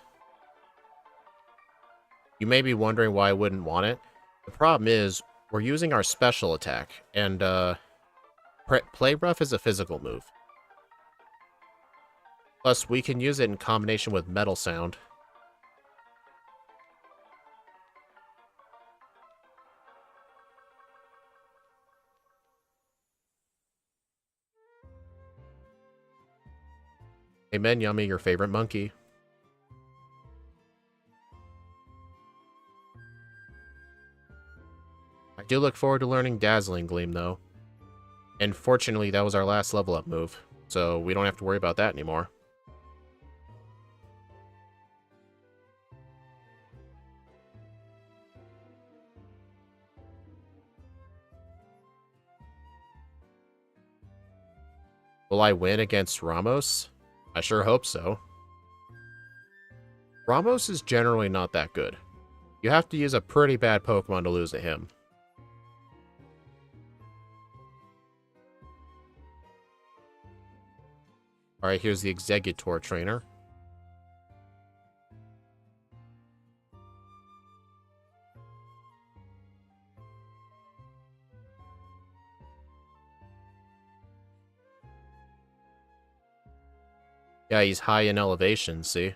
You may be wondering why I wouldn't want it. The problem is, we're using our special attack, and, Play rough is a physical move. Plus, we can use it in combination with Metal Sound. Amen, Yummy, your favorite monkey. I do look forward to learning Dazzling Gleam, though. And fortunately, that was our last level up move, so we don't have to worry about that anymore. Will I win against Ramos? I sure hope so. Ramos is generally not that good. You have to use a pretty bad Pokemon to lose to him. Alright, here's the Executor trainer. Yeah, he's high in elevation, see?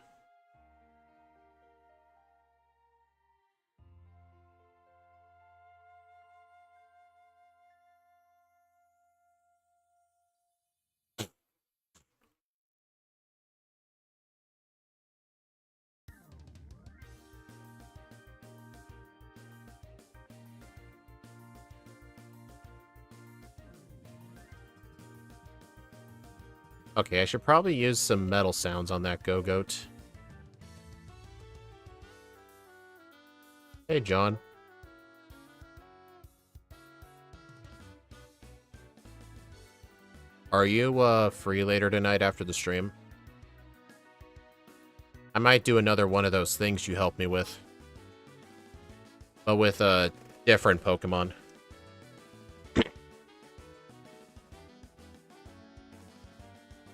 Okay, I should probably use some metal sounds on that Go-Goat. Hey, John. Are you, free later tonight after the stream? I might do another one of those things you helped me with. But with a different Pokemon.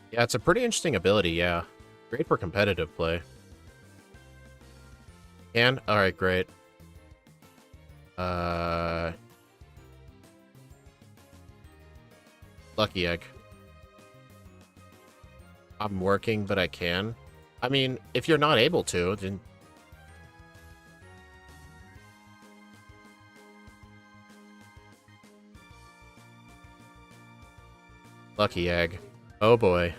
Yeah, it's a pretty interesting ability, yeah. Great for competitive play. And? Alright, great. Lucky Egg. I'm working, but I can. I mean, if you're not able to, then... Lucky Egg. Oh boy.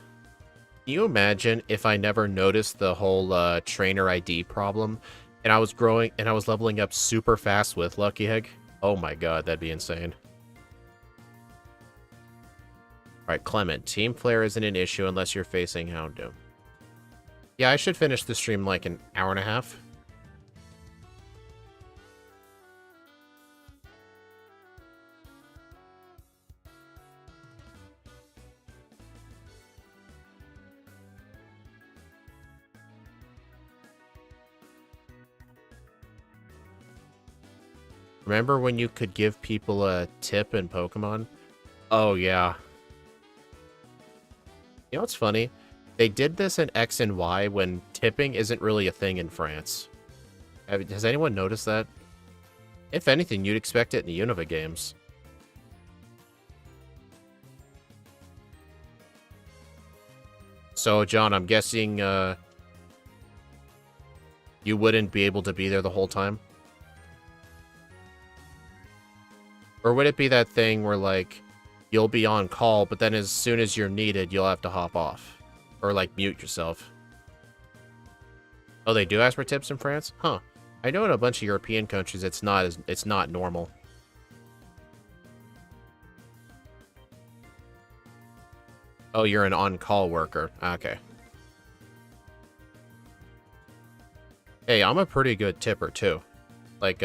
Can you imagine if I never noticed the whole, trainer ID problem, and I was growing, and I was leveling up super fast with Lucky Egg? Oh my god, that'd be insane. Alright, Clement. Team Flare isn't an issue unless you're facing Houndoom. Yeah, I should finish the stream like an hour and a half. Remember when you could give people a tip in Pokemon? Oh, yeah. You know what's funny? They did this in X and Y when tipping isn't really a thing in France. Has anyone noticed that? If anything, you'd expect it in the Unova games. So, John, I'm guessing, you wouldn't be able to be there the whole time? Or would it be that thing where, like, you'll be on call, but then as soon as you're needed, you'll have to hop off? Or, like, mute yourself? Oh, they do ask for tips in France? Huh. I know in a bunch of European countries it's not normal. Oh, you're an on-call worker. Okay. Hey, I'm a pretty good tipper, too. Like,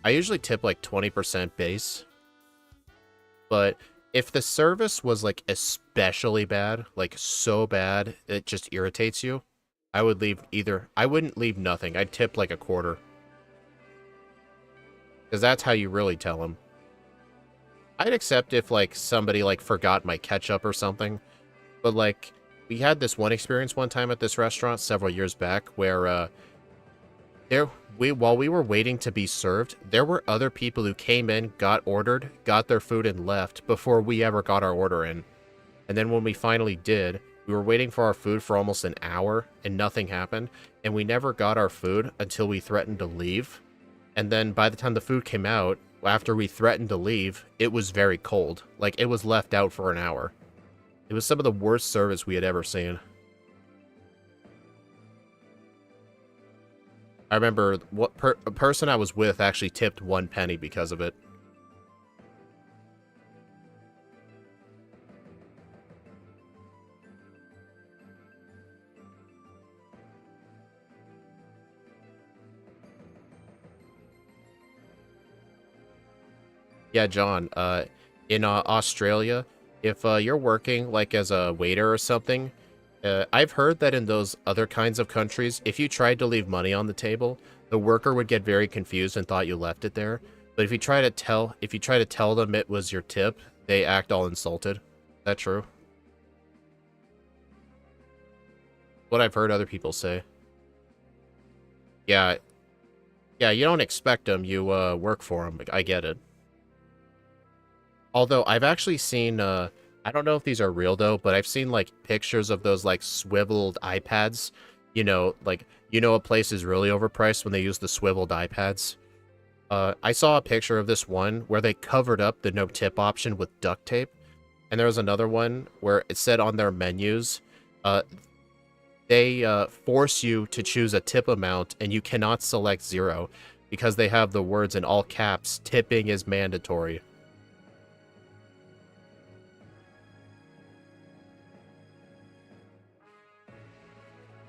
I usually tip, like, 20% base. But if the service was, like, especially bad, like, so bad, it just irritates you, I would leave either... I wouldn't leave nothing. I'd tip, like, a quarter. Because that's how you really tell them. I'd accept if, like, somebody, like, forgot my ketchup or something. But, like, we had this one experience one time at this restaurant several years back where, while we were waiting to be served, there were other people who came in, got ordered, got their food, and left before we ever got our order in. And then when we finally did, we were waiting for our food for almost an hour, and nothing happened. And we never got our food until we threatened to leave. And then by the time the food came out, after we threatened to leave, it was very cold. Like, it was left out for an hour. It was some of the worst service we had ever seen. I remember a person I was with actually tipped 1 penny because of it. Yeah, John, in Australia, if you're working like as a waiter or something, I've heard that in those other kinds of countries, if you tried to leave money on the table, the worker would get very confused and thought you left it there. But if you try to tell them it was your tip, they act all insulted. Is that true? What I've heard other people say. Yeah, yeah, you don't expect them, you work for them. I get it. Although I've actually seen, I don't know if these are real though, but I've seen like pictures of those like swiveled iPads. You know, like, you know a place is really overpriced when they use the swiveled iPads. I saw a picture of this one where they covered up the no tip option with duct tape. And there was another one where it said on their menus, they force you to choose a tip amount and you cannot select 0 because they have the words in all caps, tipping is mandatory.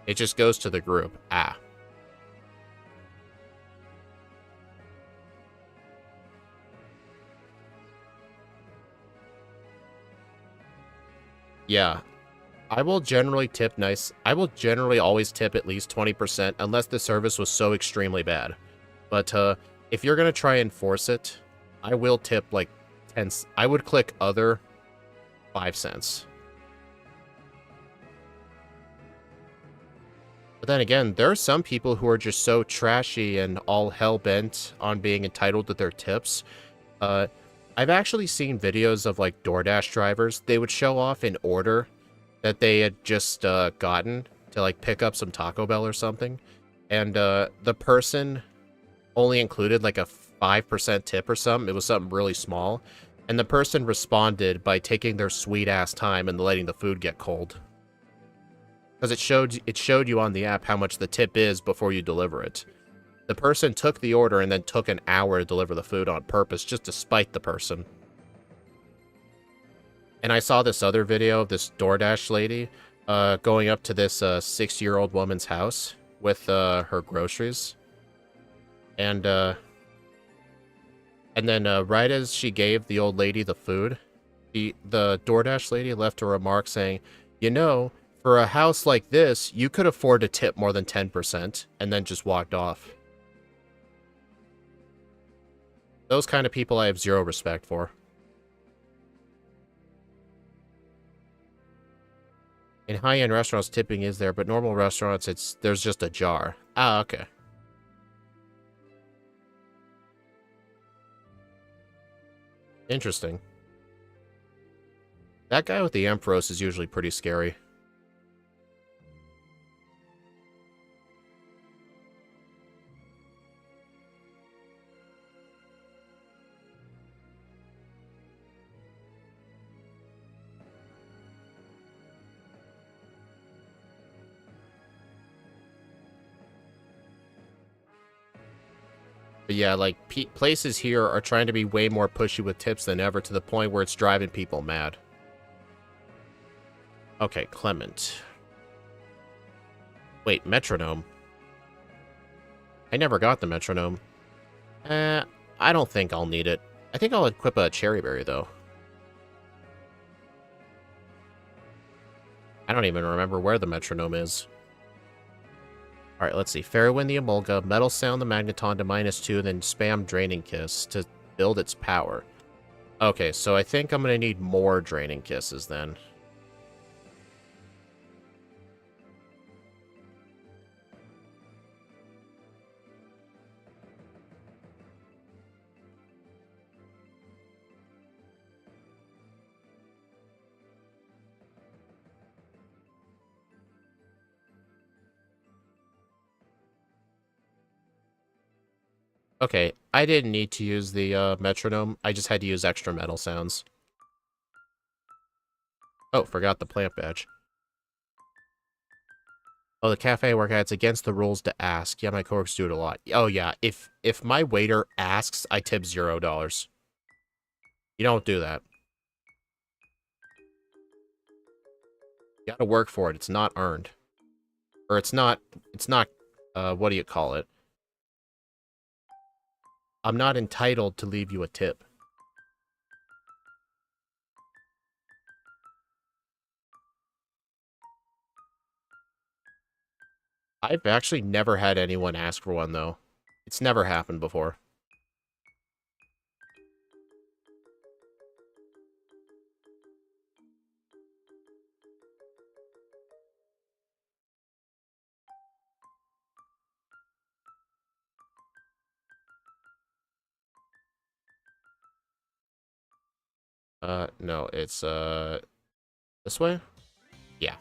It just goes to the group. Ah. Yeah. I will generally tip nice. I will generally always tip at least 20% unless the service was so extremely bad. But if you're going to try and force it, I will tip like 10. I would click other 5 cents. But then again, there are some people who are just so trashy and all hell-bent on being entitled to their tips. Uh, I've actually seen videos of like DoorDash drivers. They would show off an order that they had just gotten to like pick up some Taco Bell or something. And the person only included like a 5% tip or something. It was something really small. And the person responded by taking their sweet-ass time and letting the food get cold. Because it showed you on the app how much the tip is before you deliver it. The person took the order and then took an hour to deliver the food on purpose just to spite the person. And I saw this other video of this DoorDash lady going up to this 6-year-old woman's house with her groceries. And then right as she gave the old lady the food, the DoorDash lady left a remark saying, you know, for a house like this, you could afford to tip more than 10%, and then just walked off. Those kind of people I have zero respect for. In high-end restaurants, tipping is there, but normal restaurants, there's just a jar. Ah, okay. Interesting. That guy with the Ampharos is usually pretty scary. But yeah, like, places here are trying to be way more pushy with tips than ever to the point where it's driving people mad. Okay, Clement. Wait, metronome. I never got the metronome. I don't think I'll need it. I think I'll equip a cherry berry, though. I don't even remember where the metronome is. Alright, let's see. Fairy Wind the Emolga, Metal Sound the Magneton to -2, then spam Draining Kiss to build its power. Okay, so I think I'm gonna need more Draining Kisses then. Okay, I didn't need to use the metronome. I just had to use extra metal sounds. Oh, forgot the plant badge. Oh, the cafe workout, it's against the rules to ask. Yeah, my coworkers do it a lot. Oh, yeah, if my waiter asks, I tip $0. You don't do that. You gotta work for it. It's not earned. Or it's not, what do you call it? I'm not entitled to leave you a tip. I've actually never had anyone ask for one, though. It's never happened before. No, it's, this way? Yeah.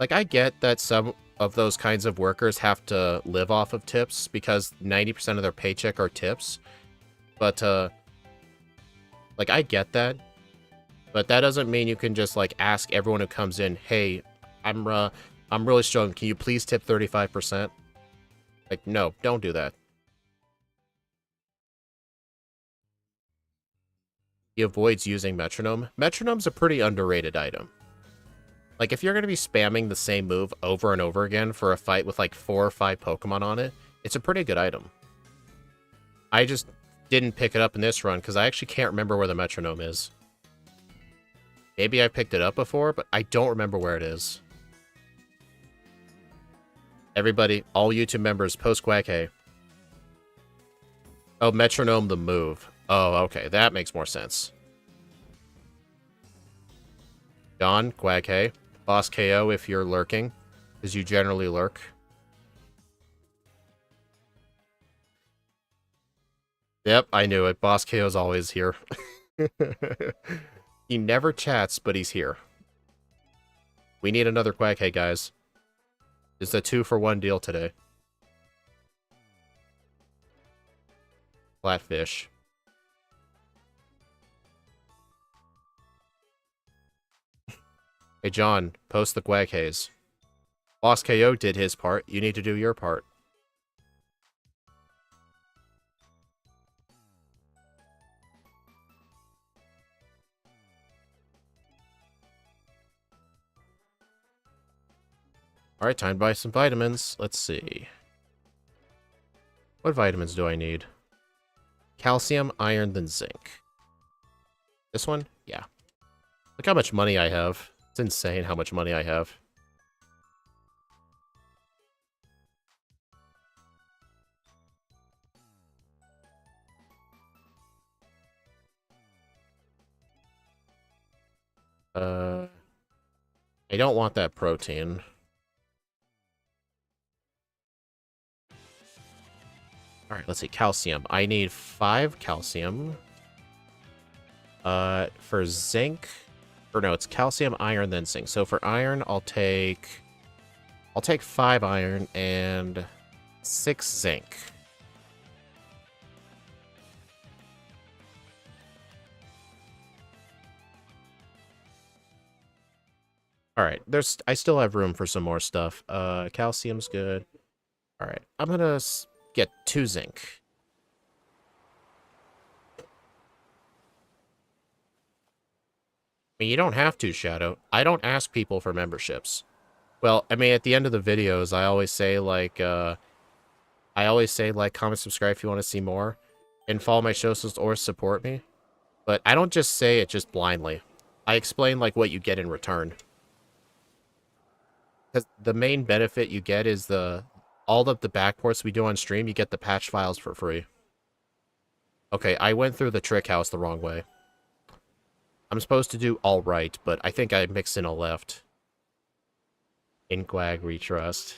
Like, I get that some of those kinds of workers have to live off of tips because 90% of their paycheck are tips. But, like, I get that. But that doesn't mean you can just, like, ask everyone who comes in, hey, I'm really struggling. Can you please tip 35%? Like, no, don't do that. he avoids using metronome. Metronome's a pretty underrated item. Like, if you're going to be spamming the same move over and over again for a fight with, like, 4 or 5 Pokemon on it, it's a pretty good item. I just didn't pick it up in this run, because I actually can't remember where the metronome is. Maybe I picked it up before, but I don't remember where it is. Everybody, all YouTube members, post Quackay. Oh, metronome the move. Oh, okay, that makes more sense. John, Quackay. Boss KO if you're lurking, because you generally lurk. Yep, I knew it. Boss KO's always here. He never chats, but he's here. We need another Quackay, guys. It's a 2-for-1 deal today. Flatfish. Hey, John, post the Quackays. Boss KO did his part. You need to do your part. Alright, time to buy some vitamins. Let's see. What vitamins do I need? Calcium, iron, then zinc. This one? Yeah. Look how much money I have. It's insane how much money I have. I don't want that protein. Alright, let's see. Calcium. I need 5 calcium. For zinc... Or no, it's calcium, iron, then zinc. So for iron, I'll take 5 iron and 6 zinc. Alright, I still have room for some more stuff. Calcium's good. Alright, I'm gonna get 2 zinc. I mean, you don't have to, Shadow. I don't ask people for memberships. Well, I mean, at the end of the videos, I always say, like, comment, subscribe if you want to see more, and follow my socials or support me. But I don't just say it just blindly. I explain, like, what you get in return. Because the main benefit you get is all of the backports we do on stream, you get the patch files for free. Okay, I went through the trick house the wrong way. I'm supposed to do all right, but I think I mixed in a left. Inquag, retrust.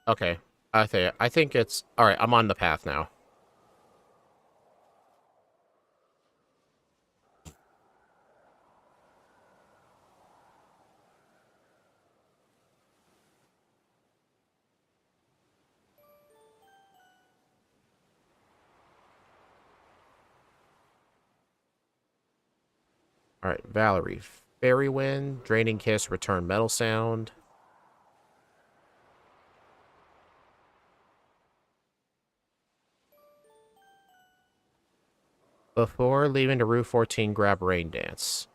Okay. I think it's... Alright, I'm on the path now. Alright, Valerie. Fairy Wind, Draining Kiss, Return Metal Sound. Before leaving to Route 14, grab Rain Dance.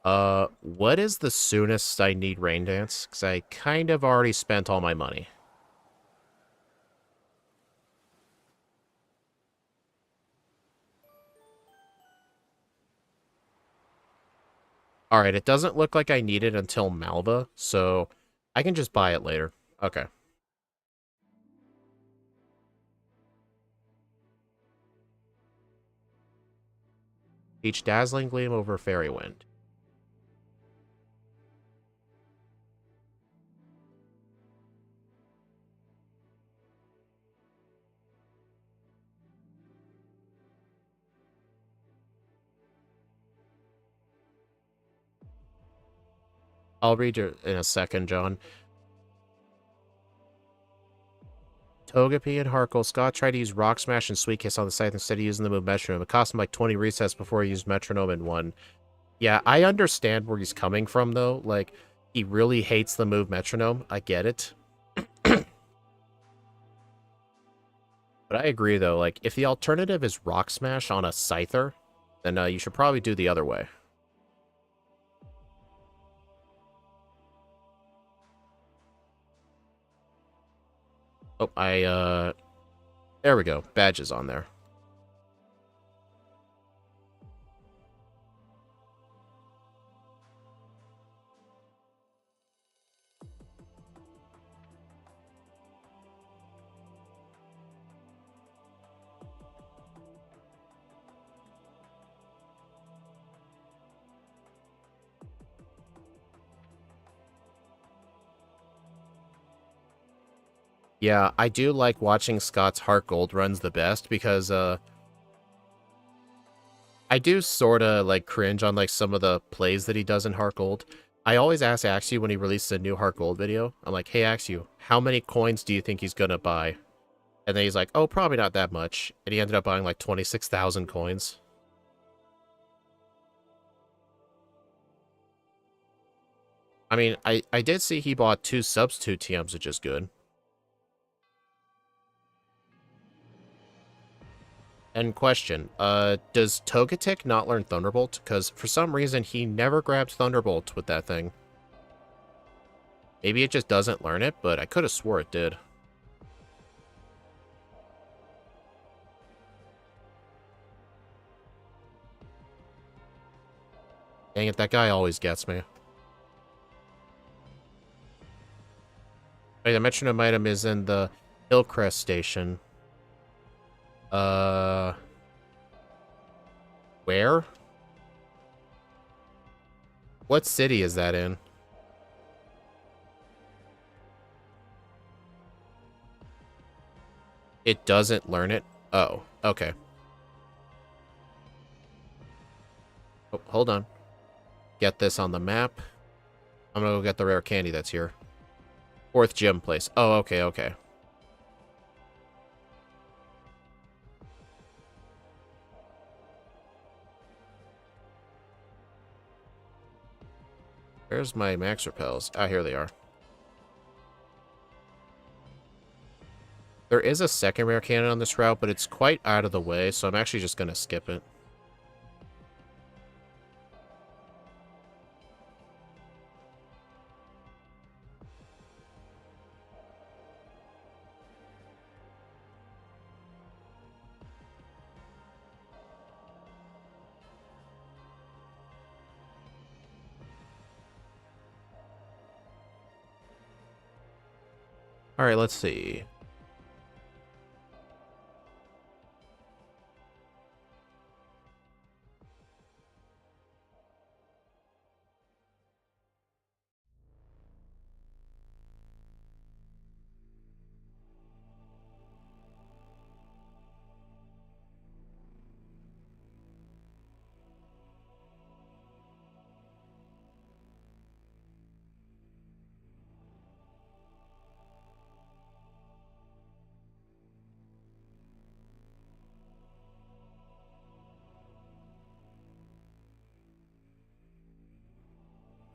What is the soonest I need Rain Dance? Because I kind of already spent all my money. Alright, it doesn't look like I need it until Malva, so I can just buy it later. Okay. Teach Dazzling Gleam over Fairy Wind. I'll read you in a second, John. Togepi and Harkle. Scott tried to use Rock Smash and Sweet Kiss on the site instead of using the move Metronome. It cost him like 20 resets before he used Metronome in one. Yeah, I understand where he's coming from, though. Like, He really hates the move metronome. I get it. But I agree, though. Like, if the alternative is Rock Smash on a Scyther, then you should probably do the other way. Oh, there we go. Badges on there. Yeah, I do like watching Scott's Heart Gold runs the best because, I do sorta, like, cringe on, like, some of the plays that he does in Heart Gold. I always ask Axew when he releases a new Heart Gold video. I'm like, hey, Axew, how many coins do you think he's gonna buy? And then he's like, oh, probably not that much. And he ended up buying, like, 26,000 coins. I mean, I did see he bought 2 substitute TMs, which is good. And question, does Togetic not learn Thunderbolt? Because for some reason, he never grabbed Thunderbolt with that thing. Maybe it just doesn't learn it, but I could have swore it did. Dang it, that guy always gets me. Wait, the metronome item is in the Hillcrest station. Where? What city is that in? It doesn't learn it? Oh, okay. Oh, hold on. Get this on the map. I'm gonna go get the rare candy that's here. 4th gym place. Oh, okay, okay. Where's my max repels? Ah, here they are. There is a second rare cannon on this route, but it's quite out of the way, so I'm actually just gonna skip it. Alright, let's see.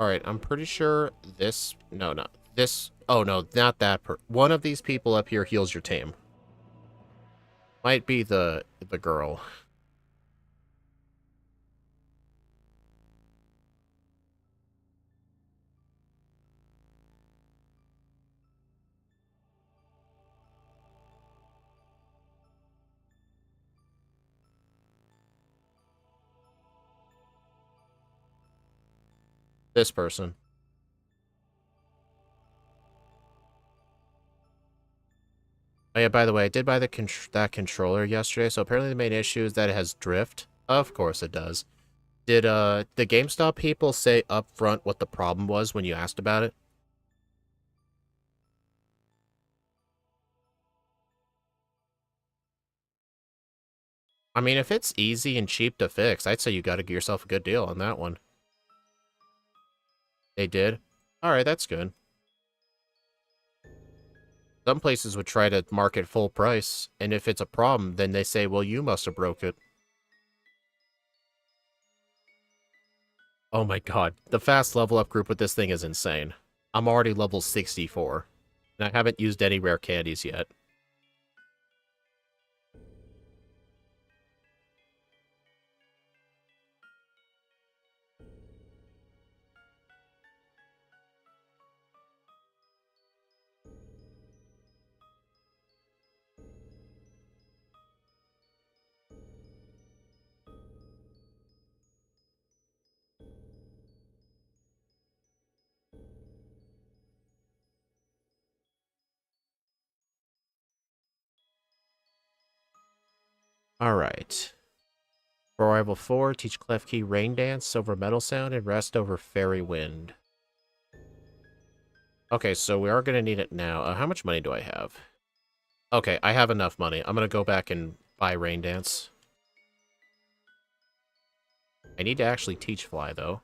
Alright, I'm pretty sure this... No, no. This... Oh, no, not that one of these people up here heals your team. Might be the girl. This person. Oh yeah, by the way, I did buy that controller yesterday, so apparently the main issue is that it has drift. Of course it does. Did the GameStop people say up front what the problem was when you asked about it? I mean, if it's easy and cheap to fix, I'd say you gotta get yourself a good deal on that one. They did? Alright, that's good. Some places would try to market full price, and if it's a problem, then they say, well, you must have broke it. Oh my god, the fast level up group with this thing is insane. I'm already level 64, and I haven't used any rare candies yet. Alright. For Rival 4, teach Klefki Rain Dance over Metal Sound and Rest over Fairy Wind. Okay, so we are going to need it now. How much money do I have? Okay, I have enough money. I'm going to go back and buy Rain Dance. I need to actually teach Fly, though.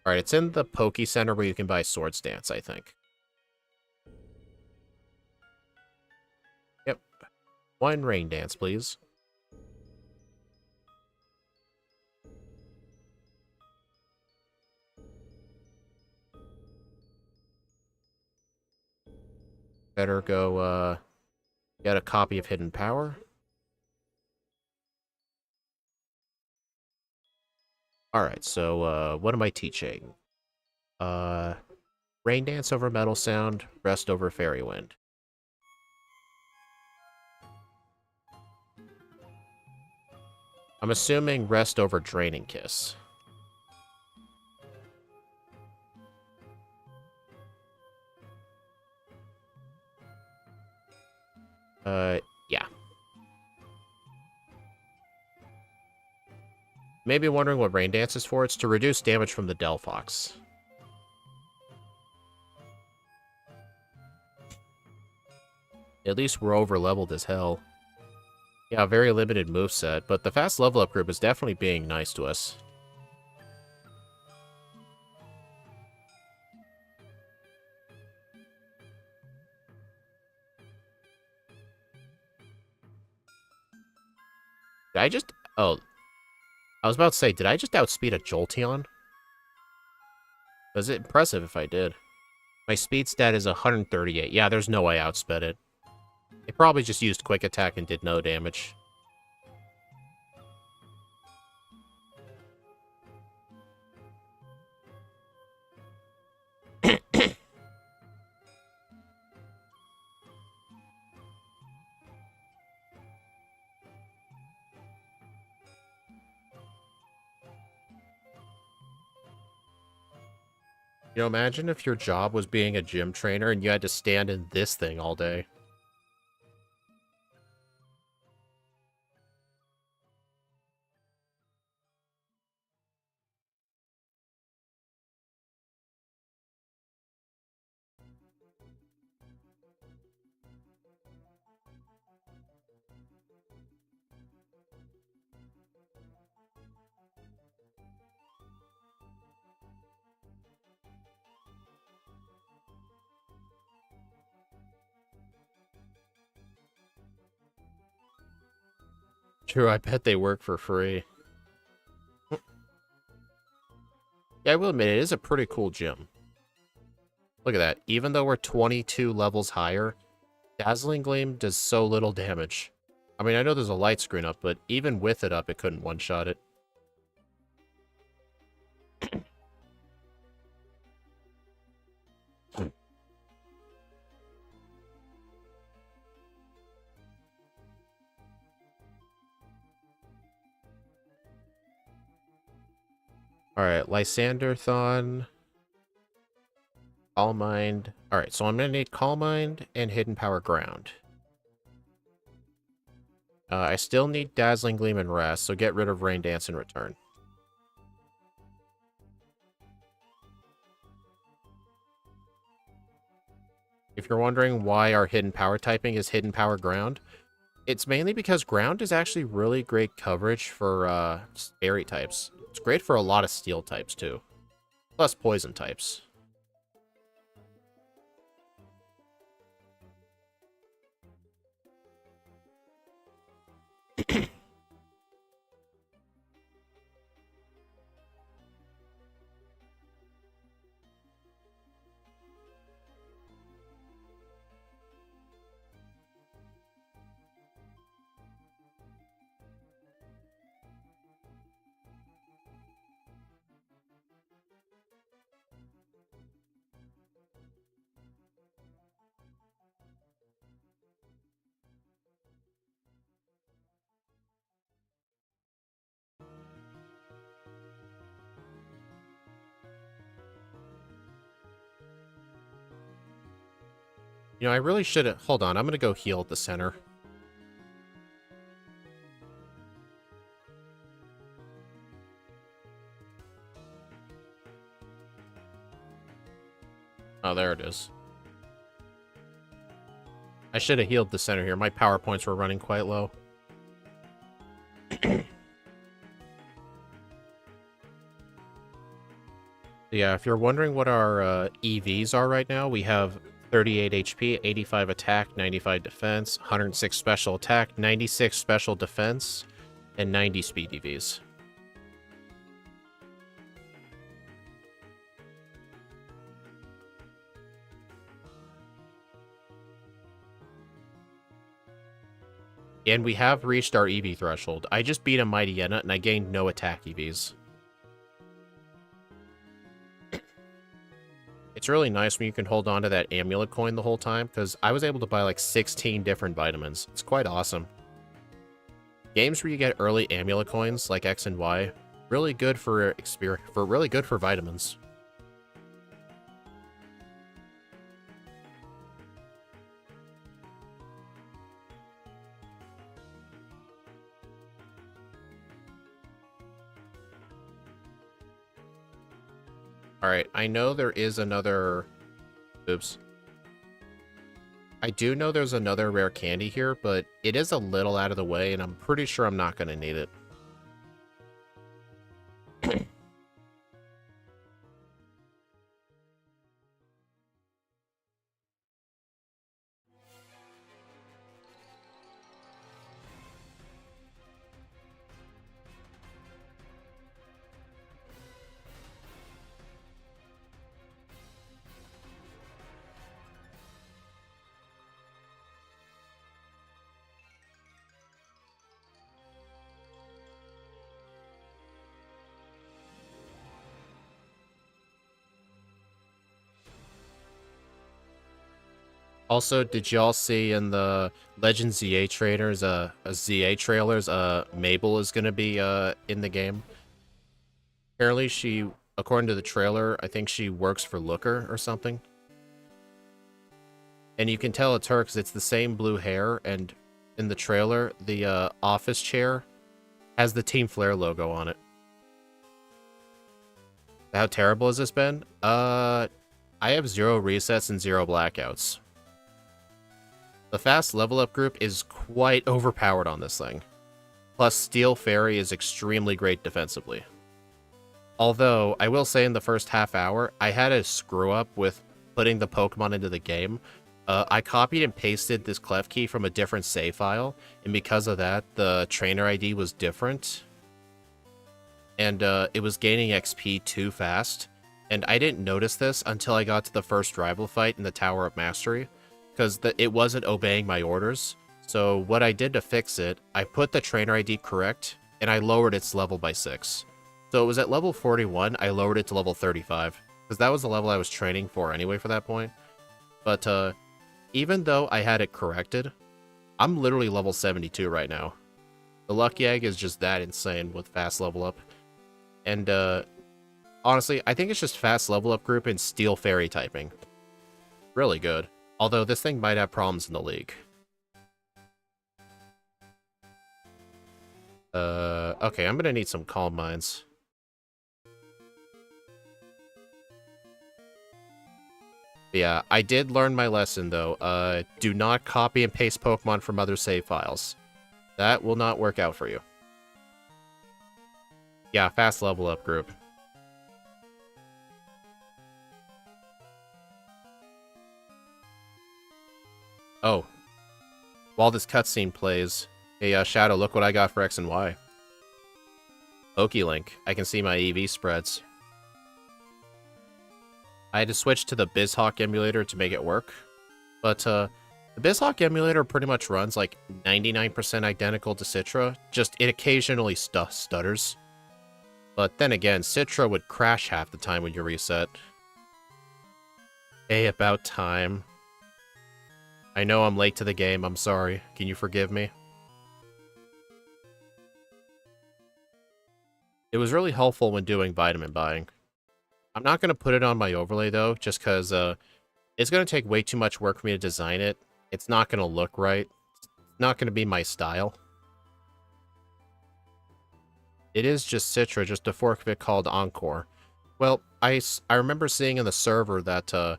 Alright, it's in the Poke Center where you can buy Swords Dance, I think. Yep. One Rain Dance, please. Better go, get a copy of Hidden Power. Alright, so, what am I teaching? Rain Dance over Metal Sound, Rest over Fairy Wind. I'm assuming Rest over Draining Kiss. Yeah. Maybe wondering what Rain Dance is for? It's to reduce damage from the Delphox. At least we're over-leveled as hell. Yeah, very limited moveset, but the fast level up group is definitely being nice to us. Did I just... Oh, I was about to say, did I just outspeed a Jolteon? Was it impressive if I did? My speed stat is 138. Yeah, there's no way I outsped it. It probably just used Quick Attack and did no damage. You know, imagine if your job was being a gym trainer and you had to stand in this thing all day. True, I bet they work for free. Yeah, I will admit, it is a pretty cool gym. Look at that. Even though we're 22 levels higher, Dazzling Gleam does so little damage. I mean, I know there's a light screen up, but even with it up, it couldn't one-shot it. Alright, Lysanderthon. Calm Mind. Alright, so I'm gonna need Calm Mind and Hidden Power Ground. I still need Dazzling Gleam and Rest, so get rid of Rain Dance in return. If you're wondering why our Hidden Power typing is Hidden Power Ground, it's mainly because Ground is actually really great coverage for Fairy types. It's great for a lot of Steel types, too. Plus Poison types. You know, I really should have... Hold on, I'm gonna go heal at the center. Oh, there it is. I should have healed the center here. My power points were running quite low. Yeah, if you're wondering what our EVs are right now, we have 38 HP, 85 attack, 95 defense, 106 special attack, 96 special defense, and 90 speed EVs. And we have reached our EV threshold. I just beat a Mighty Yenna, and I gained no attack EVs. It's really nice when you can hold on to that amulet coin the whole time, because I was able to buy like 16 different vitamins. It's quite awesome. Games where you get early amulet coins, like X and Y, really good for really good for vitamins. Alright, I know there is another... Oops. I do know there's another rare candy here, but it is a little out of the way, and I'm pretty sure I'm not going to need it. Also, did y'all see in the Legend ZA trailers, Mabel is gonna be in the game? Apparently she, according to the trailer, I think she works for Looker or something. And you can tell it's her because it's the same blue hair, and in the trailer, the office chair has the Team Flare logo on it. How terrible has this been? I have 0 resets and 0 blackouts. The fast level up group is quite overpowered on this thing. Plus, Steel Fairy is extremely great defensively. Although, I will say in the first half hour, I had a screw up with putting the Pokemon into the game. I copied and pasted this Klefki from a different save file, and because of that, the trainer ID was different. And it was gaining XP too fast. And I didn't notice this until I got to the first rival fight in the Tower of Mastery, because it wasn't obeying my orders. So what I did to fix it, I put the trainer ID correct, and I lowered its level by 6. So it was at level 41, I lowered it to level 35, because that was the level I was training for anyway for that point. But even though I had it corrected, I'm literally level 72 right now. The Lucky Egg is just that insane with fast level up. And honestly, I think it's just fast level up group and Steel Fairy typing. Really good. Although this thing might have problems in the league. Okay, I'm gonna need some Calm Minds. Yeah, I did learn my lesson, though. Do not copy and paste Pokemon from other save files. That will not work out for you. Yeah, fast level up group. Oh. While this cutscene plays, Hey, Shadow, look what I got for X and Y. PokeLink. I can see my EV spreads. I had to switch to the BizHawk emulator to make it work. But, the BizHawk emulator pretty much runs like 99% identical to Citra, just it occasionally stutters. But then again, Citra would crash half the time when you reset. Hey, about time. I know I'm late to the game, I'm sorry. Can you forgive me? It was really helpful when doing vitamin buying. I'm not going to put it on my overlay, though, just because it's going to take way too much work for me to design it. It's not going to look right. It's not going to be my style. It is just Citra, just a fork of it called Encore. Well, I remember seeing in the server that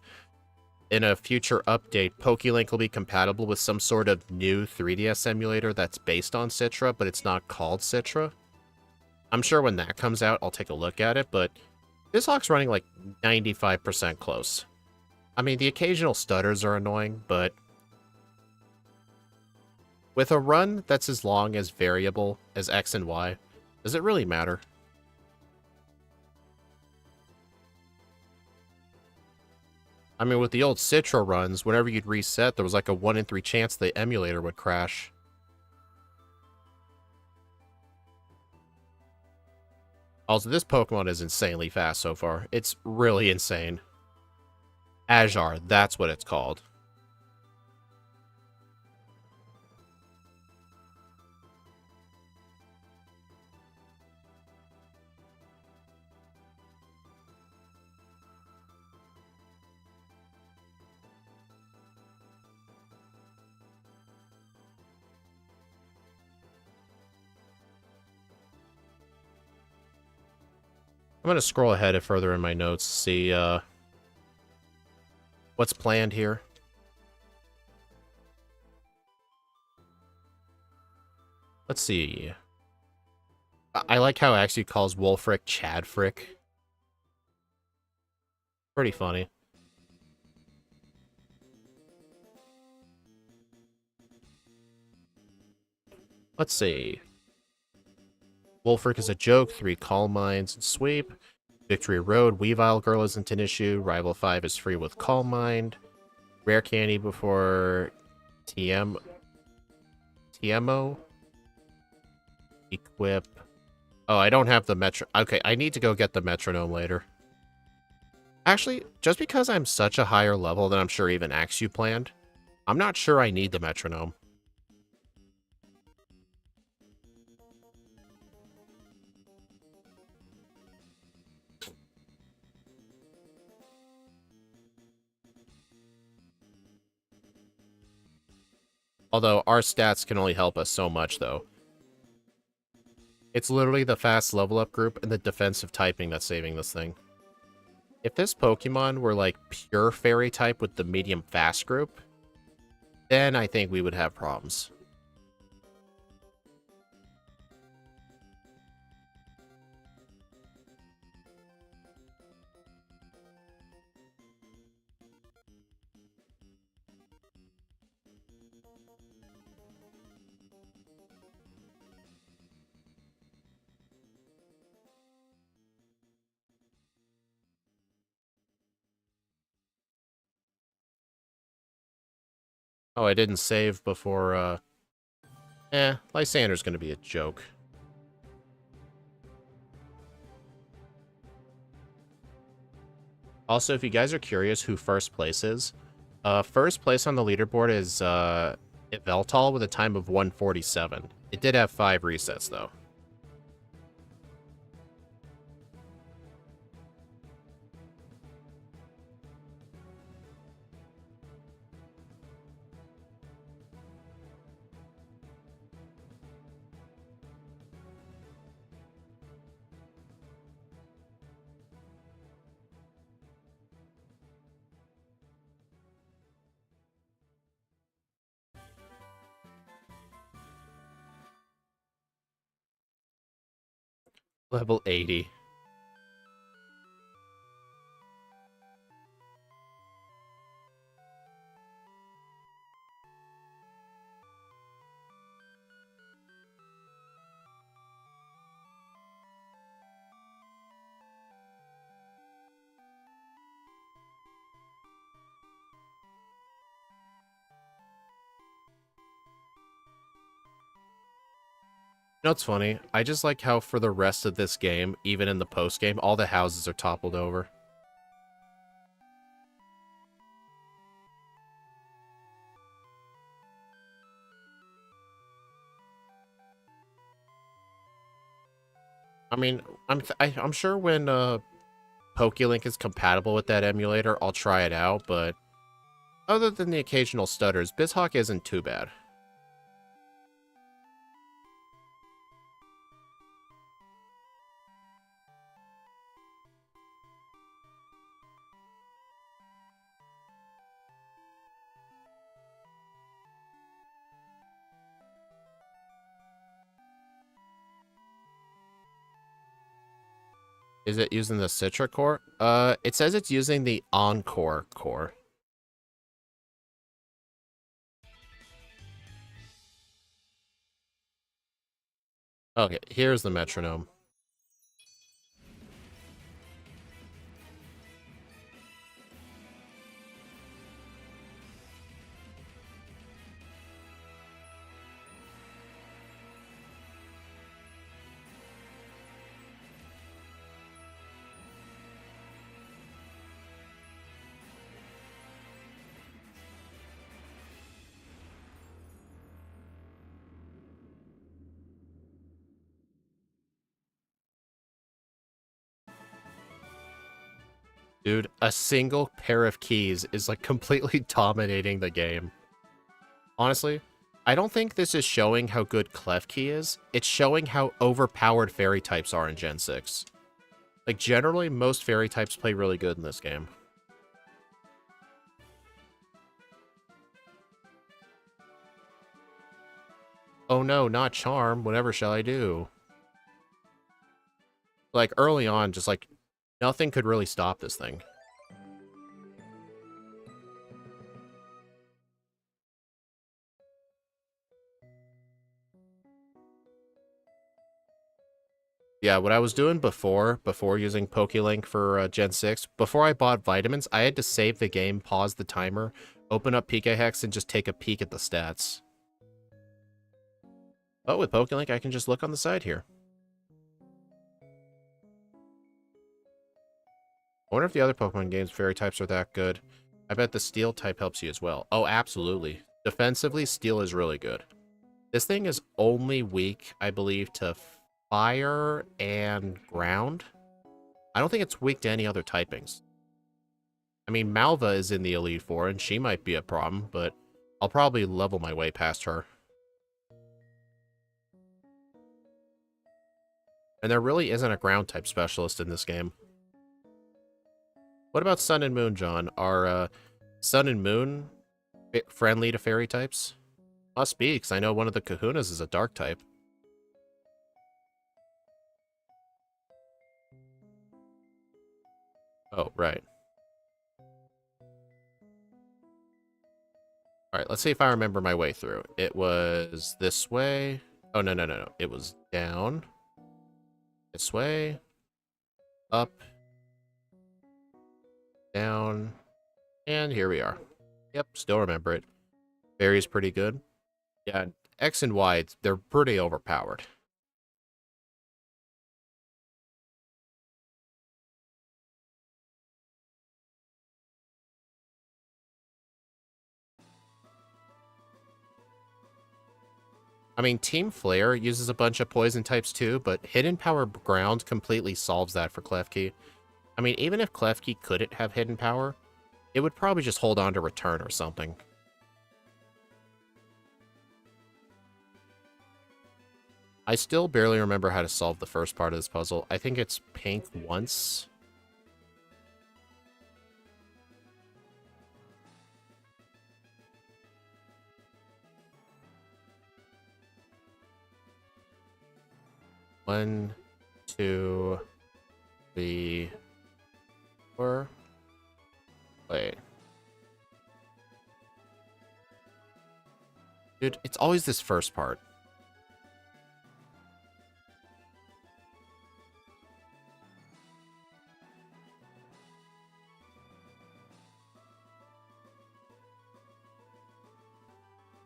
in a future update, PokeLink will be compatible with some sort of new 3DS emulator that's based on Citra, but it's not called Citra. I'm sure when that comes out, I'll take a look at it, but BizHawk's running like 95% close. I mean, the occasional stutters are annoying, but with a run that's as long as variable as X and Y, does it really matter? I mean, with the old Citra runs, whenever you'd reset, there was like a 1 in 3 chance the emulator would crash. Also, this Pokemon is insanely fast so far. It's really insane. Ajar, that's what it's called. I'm going to scroll ahead further in my notes, see what's planned here. Let's see. I like how it actually calls Wolfric Chadfrick. Pretty funny. Let's see. Wolfric is a joke, 3 Calm Minds and Sweep. Victory Road, Weavile Girl isn't an issue. Rival 5 is free with Calm Mind. Rare Candy before TMO. Equip. Oh, I don't have the metro. Okay, I need to go get the metronome later. Actually, just because I'm such a higher level than I'm sure even Axu planned, I'm not sure I need the metronome. Although our stats can only help us so much, though. It's literally the fast level up group and the defensive typing that's saving this thing. If this Pokemon were like pure fairy type with the medium fast group, then I think we would have problems. Oh, I didn't save before, Lysander's gonna be a joke. Also, if you guys are curious who first place is, first place on the leaderboard is, Veltal with a time of 147. It did have 5 resets, though. Level 80. know what's funny? I just like how for the rest of this game, even in the post game, all the houses are toppled over. I mean, I'm sure when PokeLink is compatible with that emulator, I'll try it out, but other than the occasional stutters, BizHawk isn't too bad. Is it using the Citra core? It says it's using the Encore core. Okay, here's the metronome. Dude, a single pair of keys is like completely dominating the game. Honestly, I don't think this is showing how good Klefki is. It's showing how overpowered fairy types are in Gen 6. Like, generally, most fairy types play really good in this game. Oh no, not Charm. Whatever shall I do? Like, early on, just like, nothing could really stop this thing. Yeah, what I was doing before using PokeLink for Gen 6, before I bought vitamins, I had to save the game, pause the timer, open up PKHex, and just take a peek at the stats. But with PokeLink, I can just look on the side here. I wonder if the other Pokemon games fairy types are that good. I bet the Steel type helps you as well. Oh, absolutely. Defensively, Steel is really good. This thing is only weak, I believe, to Fire and Ground. I don't think it's weak to any other typings. I mean, Malva is in the Elite Four, and she might be a problem, but I'll probably level my way past her. And there really isn't a ground-type specialist in this game. What about Sun and Moon, John? Are Sun and Moon friendly to fairy types? Must be, because I know one of the Kahunas is a dark type. Oh, right. Alright, let's see if I remember my way through. It was this way. Oh, no, no, no, no. It was down. This way. Up. Down. And here we are. Yep, still remember it. Fairy's pretty good. Yeah, X and Y, they're pretty overpowered. I mean, Team Flare uses a bunch of poison types too, but Hidden Power Ground completely solves that for Klefki. I mean, even if Klefki couldn't have Hidden Power, it would probably just hold on to Return or something. I still barely remember how to solve the first part of this puzzle. I think it's pink once. One, two, three, four. Wait. Dude, it's always this first part.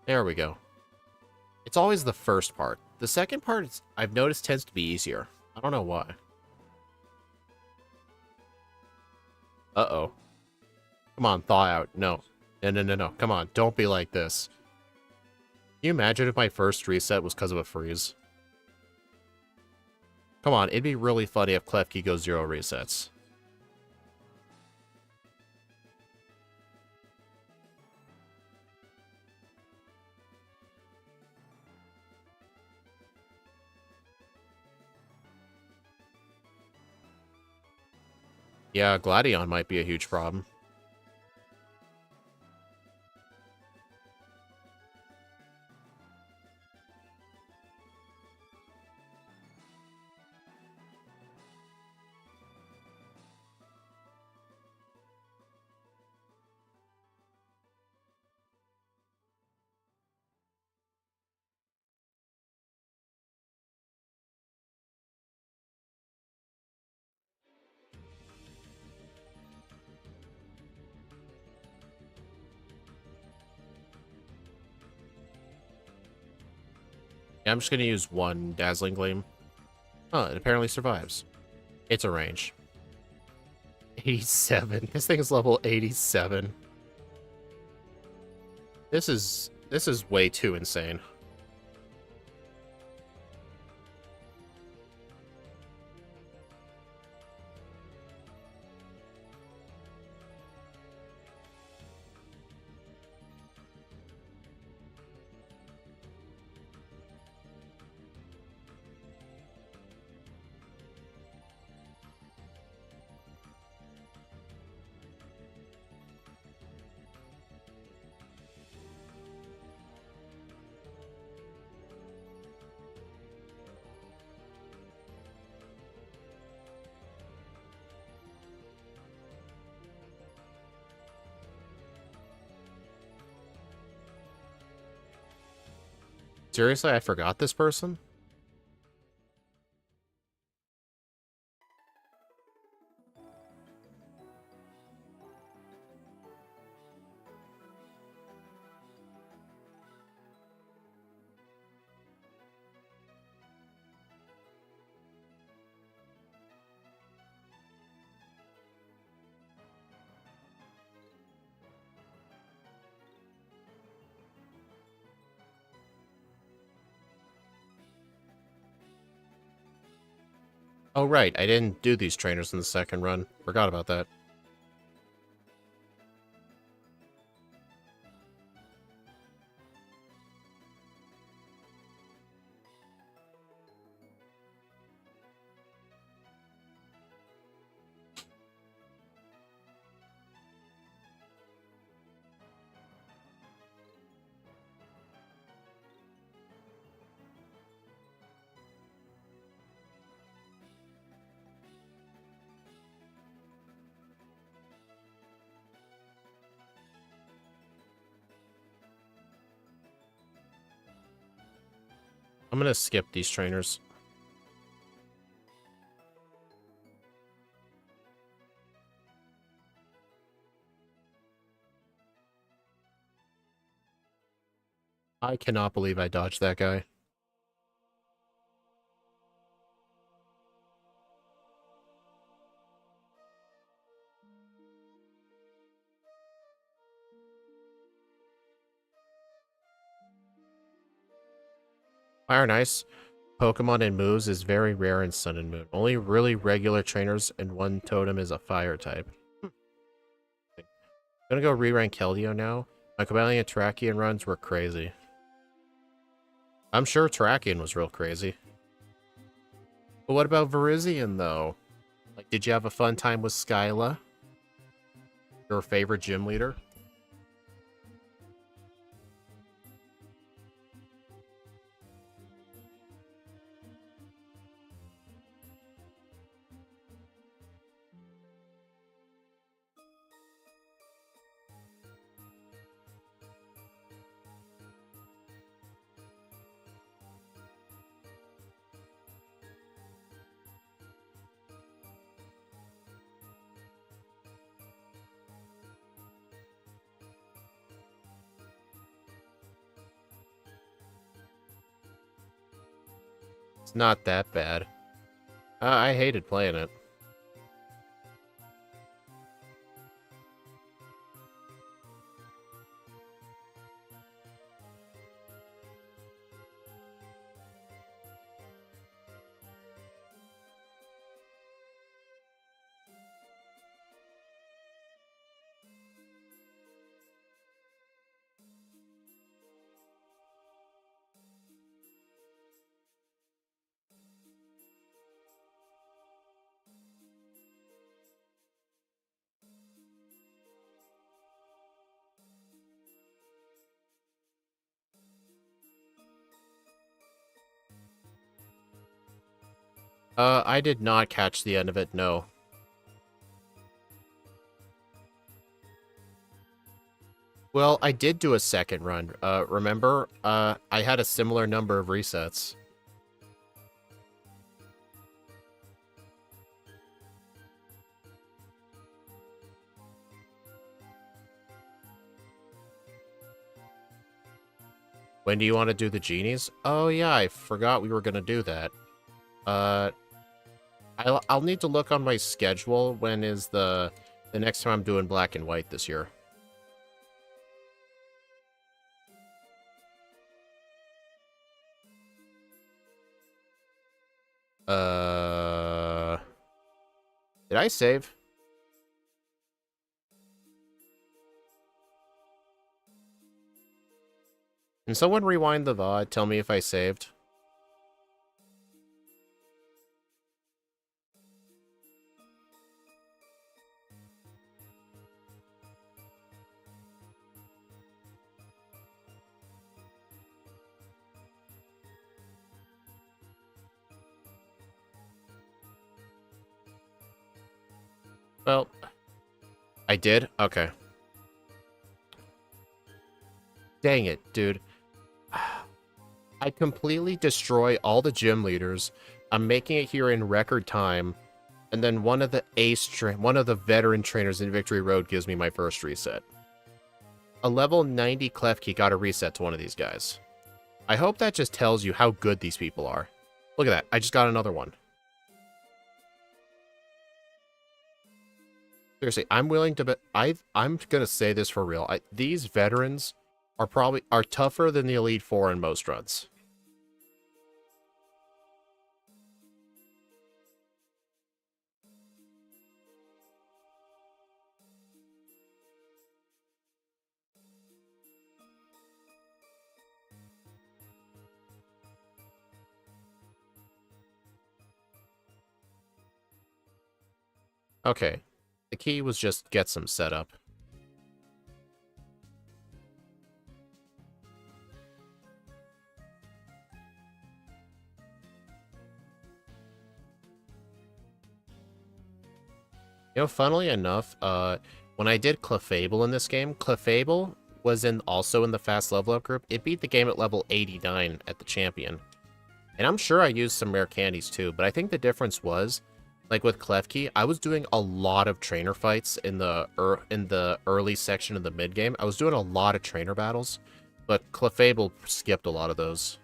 There we go. It's always the first part. The second part, I've noticed, tends to be easier. I don't know why. Uh-oh. Come on, thaw out. No. No. Come on, don't be like this. Can you imagine if my first reset was because of a freeze? Come on, it'd be really funny if Klefki goes 0 resets. Yeah, Gladion might be a huge problem. Yeah, I'm just gonna use one Dazzling Gleam. Oh, it apparently survives. It's a range. 87. This thing is level 87. This is way too insane. Seriously, I forgot this person? Oh, right. I didn't do these trainers in the second run. Forgot about that. I'm gonna skip these trainers. I cannot believe I dodged that guy. Fire and Ice Pokemon and moves is very rare in Sun and Moon. Only really regular trainers and one totem is a fire type. I'm gonna go re-rank Keldeo now. My Cobalion and Terrakion runs were crazy. I'm sure Terrakion was real crazy. But what about Virizion, though? Like, did you have a fun time with Skyla? Your favorite gym leader? It's not that bad. I hated playing it. I did not catch the end of it, no. Well, I did do a second run. Remember? I had a similar number of resets. When do you want to do the genies? Oh yeah, I forgot we were gonna do that. I'll need to look on my schedule. When is the next time I'm doing black and white this year? Did I save? Can someone rewind the VOD? Tell me if I saved. Well, I did? Okay. Dang it, dude. I completely destroy all the gym leaders. I'm making it here in record time. And then one of the one of the veteran trainers in Victory Road gives me my first reset. A level 90 Klefki got a reset to one of these guys. I hope that just tells you how good these people are. Look at that. I just got another one. Seriously, I'm willing to bet. I'm gonna say this for real. These veterans are tougher than the Elite Four in most runs. Okay, the key was just get some setup. You know, funnily enough, when I did Clefable in this game, Clefable was also in the fast level up group. It beat the game at level 89 at the champion. And I'm sure I used some rare candies too, but I think the difference was, like with Klefki, I was doing a lot of trainer fights in the early section of the mid game. I was doing a lot of trainer battles, but Clefable skipped a lot of those.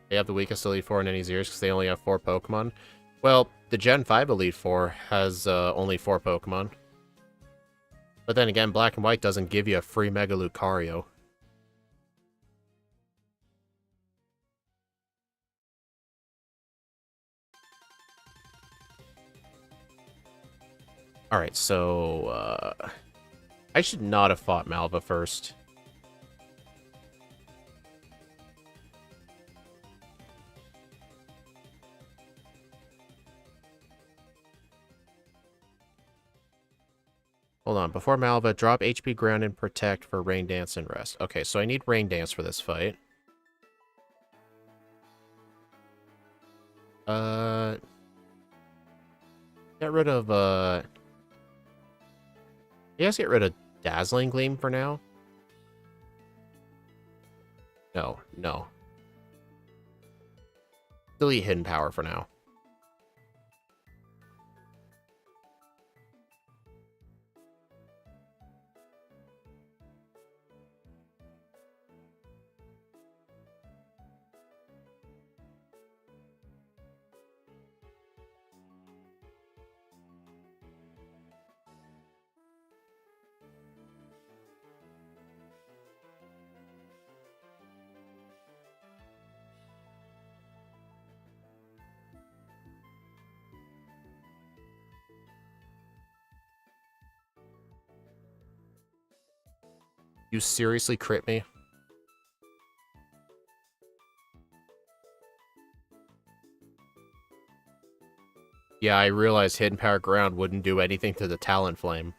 They have the weakest Elite Four in any Zeers because they only have 4 Pokemon. Well, the Gen 5 Elite Four has only 4 Pokemon. But then again, Black and White doesn't give you a free Mega Lucario. Alright, so, I should not have fought Malva first. Hold on, before Malva, drop HP Ground and Protect for Rain Dance and Rest. Okay, so I need Rain Dance for this fight. Get rid of, you guys get rid of Dazzling Gleam for now? No, no. Delete Hidden Power for now. You seriously crit me? Yeah, I realized Hidden Power Ground wouldn't do anything to the Talonflame.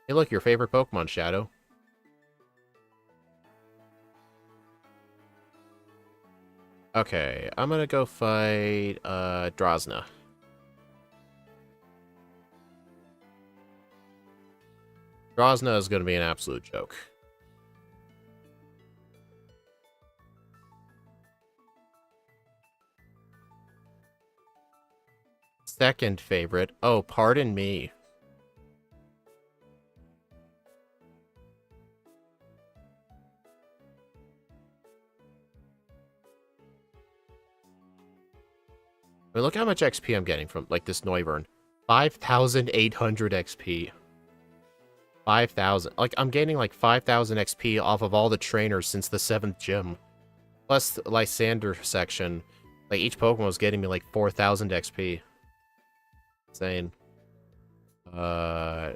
Hey look, your favorite Pokemon, Shadow. Okay, I'm gonna go fight, Drosna. Drosna is gonna be an absolute joke. Second favorite. Oh, pardon me. I mean, look how much XP I'm getting from, like, this Noivern. 5,800 XP. 5,000. Like, I'm gaining, like, 5,000 XP off of all the trainers since the 7th gym. Plus, the Lysander section. Like, each Pokemon was getting me, like, 4,000 XP. Insane. I'll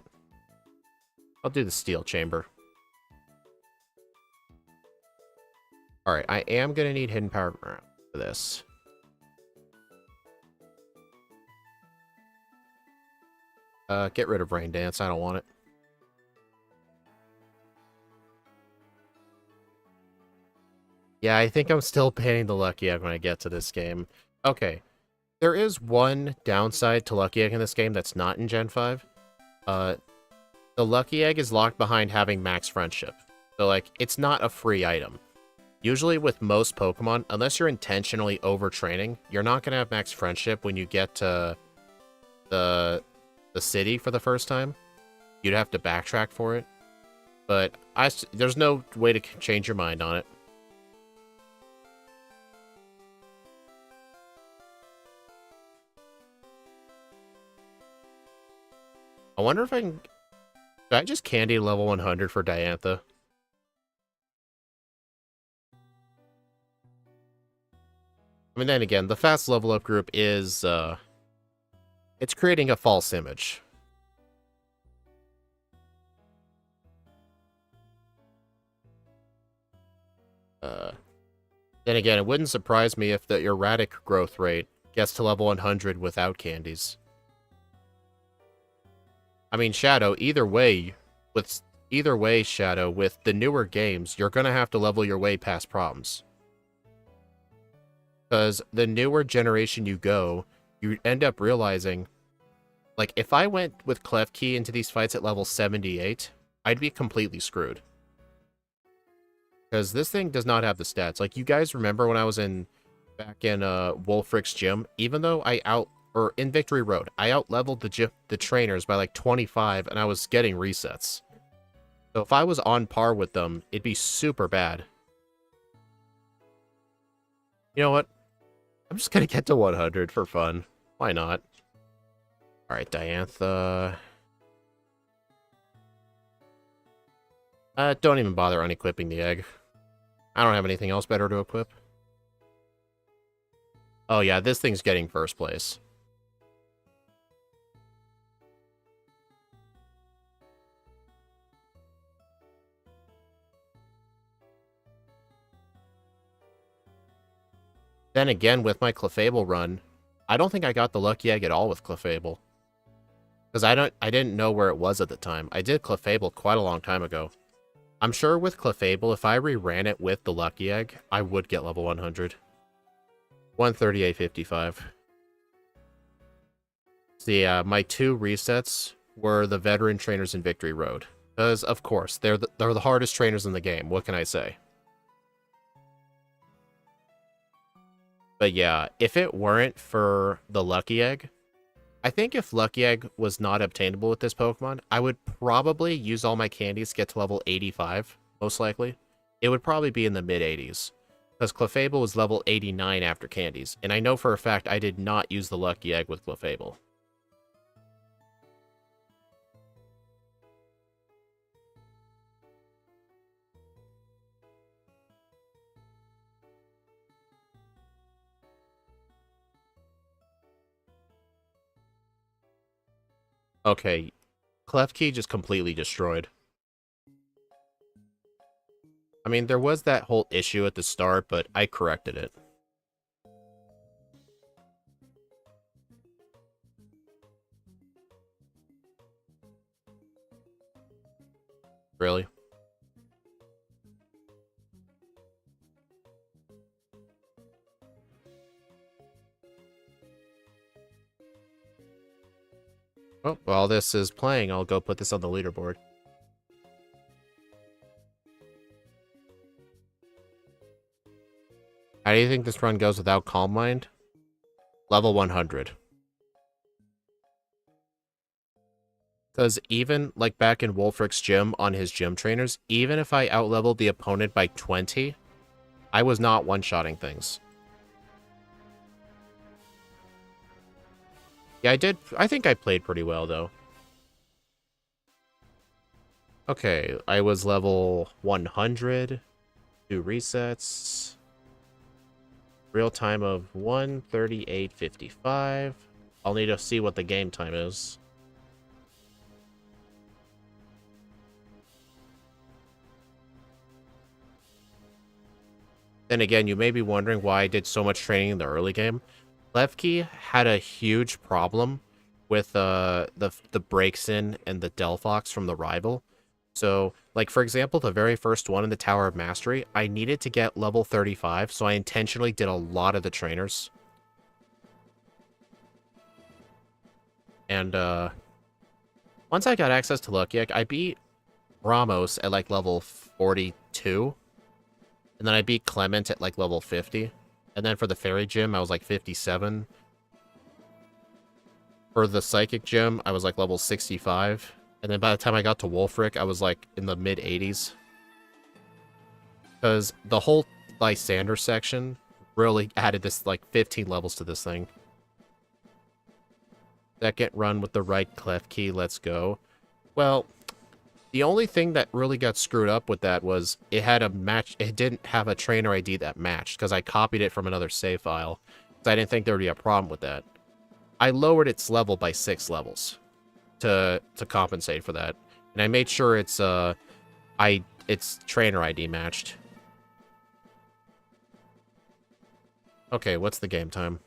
do the Steel Chamber. Alright, I am gonna need Hidden Power Ground for this. Get rid of Rain Dance. I don't want it. Yeah, I think I'm still banning the Lucky Egg when I get to this game. Okay. There is one downside to Lucky Egg in this game that's not in Gen 5. The Lucky Egg is locked behind having Max Friendship. So, like, it's not a free item. Usually with most Pokemon, unless you're intentionally overtraining, you're not going to have Max Friendship when you get to the city for the first time. You'd have to backtrack for it. But there's no way to change your mind on it. I wonder if I can... Should I just candy level 100 for Diantha? I mean, then again, the fast level up group is, it's creating a false image. Then again, it wouldn't surprise me if the erratic growth rate gets to level 100 without candies. I mean, Shadow, either way, Shadow, with the newer games, you're gonna have to level your way past problems. Because the newer generation you go, you end up realizing, like, if I went with Klefki into these fights at level 78, I'd be completely screwed. Because this thing does not have the stats. Like, you guys remember when I was back in Wolfric's gym? Even though in Victory Road, I out-leveled the trainers by like 25, and I was getting resets. So if I was on par with them, it'd be super bad. You know what? I'm just gonna get to 100 for fun. Why not? Alright, Diantha. Don't even bother unequipping the egg. I don't have anything else better to equip. Oh yeah, this thing's getting first place. Then again, with my Clefable run, I don't think I got the Lucky Egg at all with Clefable. Because I didn't know where it was at the time. I did Clefable quite a long time ago. I'm sure with Clefable, if I reran it with the Lucky Egg, I would get level 100. 138.55. So my two resets were the veteran trainers in Victory Road. Because, of course, they're the hardest trainers in the game. What can I say? But yeah, if it weren't for the Lucky Egg, I think if Lucky Egg was not obtainable with this Pokemon, I would probably use all my candies to get to level 85, most likely. It would probably be in the mid-80s. Because Clefable was level 89 after candies, and I know for a fact I did not use the Lucky Egg with Clefable. Okay, Klefki just completely destroyed. I mean, there was that whole issue at the start, but I corrected it. Really? Oh, while this is playing, I'll go put this on the leaderboard. How do you think this run goes without Calm Mind? Level 100. Because even, like, back in Wolfric's gym on his gym trainers, even if I outleveled the opponent by 20, I was not one-shotting things. Yeah, I did. I think I played pretty well, though. Okay, I was level 100. 2 resets. Real time of 1:38:55. I'll need to see what the game time is. Then again, you may be wondering why I did so much training in the early game. Klefki had a huge problem with the breaks in and the Delphox from the rival. So, like, for example, the very first one in the Tower of Mastery, I needed to get level 35, so I intentionally did a lot of the trainers. And, once I got access to Lucky Egg, I beat Ramos at, like, level 42. And then I beat Clement at, like, level 50. And then for the Fairy Gym, I was, like, 57. For the Psychic Gym, I was, like, level 65. And then by the time I got to Wolfric, I was, like, in the mid-80s. Because the whole Lysander section really added this, like, 15 levels to this thing. Second run with the right Klefki, let's go. Well, the only thing that really got screwed up with that was it had a match. It didn't have a trainer ID that matched because I copied it from another save file. So I didn't think there would be a problem with that. I lowered its level by 6 levels to compensate for that, and I made sure its trainer ID matched. Okay, what's the game time?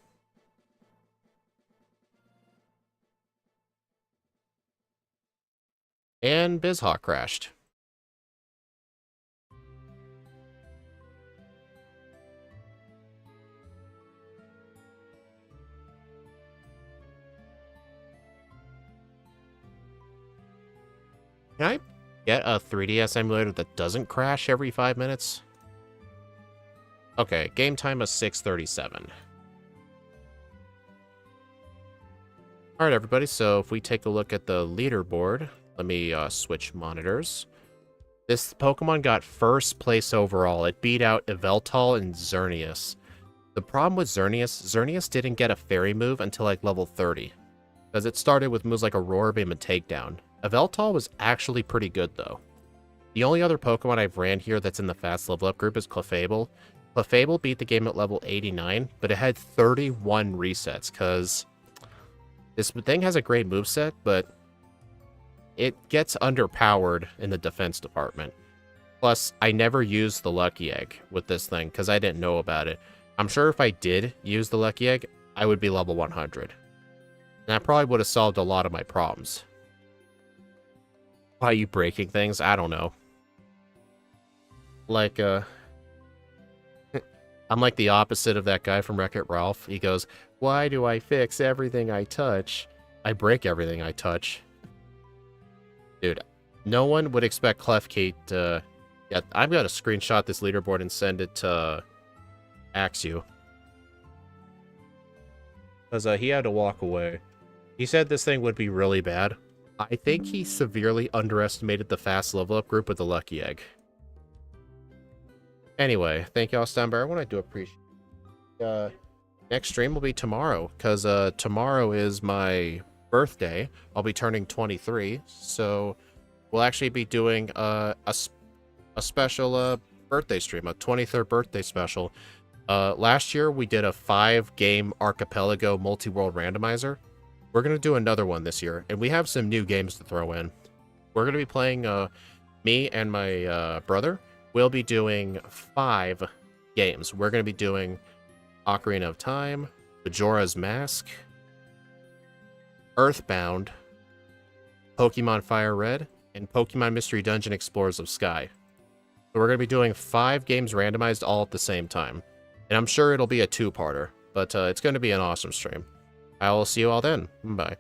And BizHawk crashed. Can I get a 3DS emulator that doesn't crash every 5 minutes? Okay, game time is 6:37. Alright, everybody, so if we take a look at the leaderboard, let me switch monitors. This Pokemon got first place overall. It beat out Yveltal and Xerneas. The problem with Xerneas didn't get a fairy move until like level 30. Because it started with moves like Aurora Beam and Takedown. Yveltal was actually pretty good, though. The only other Pokemon I've ran here that's in the fast level up group is Clefable. Clefable beat the game at level 89, but it had 31 resets, because this thing has a great moveset, but it gets underpowered in the defense department. Plus, I never used the Lucky Egg with this thing, because I didn't know about it. I'm sure if I did use the Lucky Egg, I would be level 100. And that probably would have solved a lot of my problems. Why are you breaking things? I don't know. Like, I'm like the opposite of that guy from Wreck-It Ralph. He goes, why do I fix everything I touch? I break everything I touch. Dude, no one would expect Klefki to... Yeah, I'm gonna screenshot this leaderboard and send it to Axu. Because he had to walk away. He said this thing would be really bad. I think he severely underestimated the fast level up group with the Lucky Egg. Anyway, thank y'all, Stunbar. I do appreciate next stream will be tomorrow, because tomorrow is my birthday. I'll be turning 23, so we'll actually be doing a special birthday stream, a 23rd birthday special. Last year, we did a 5-game Archipelago multi-world randomizer. We're going to do another one this year, and we have some new games to throw in. We're going to be playing me and my brother. we'll be doing 5 games. We're going to be doing Ocarina of Time, Majora's Mask, Earthbound, Pokemon Fire Red, and Pokemon Mystery Dungeon Explorers of Sky. So we're going to be doing 5 games randomized all at the same time. And I'm sure it'll be a 2-parter, but it's going to be an awesome stream. I will see you all then. Bye.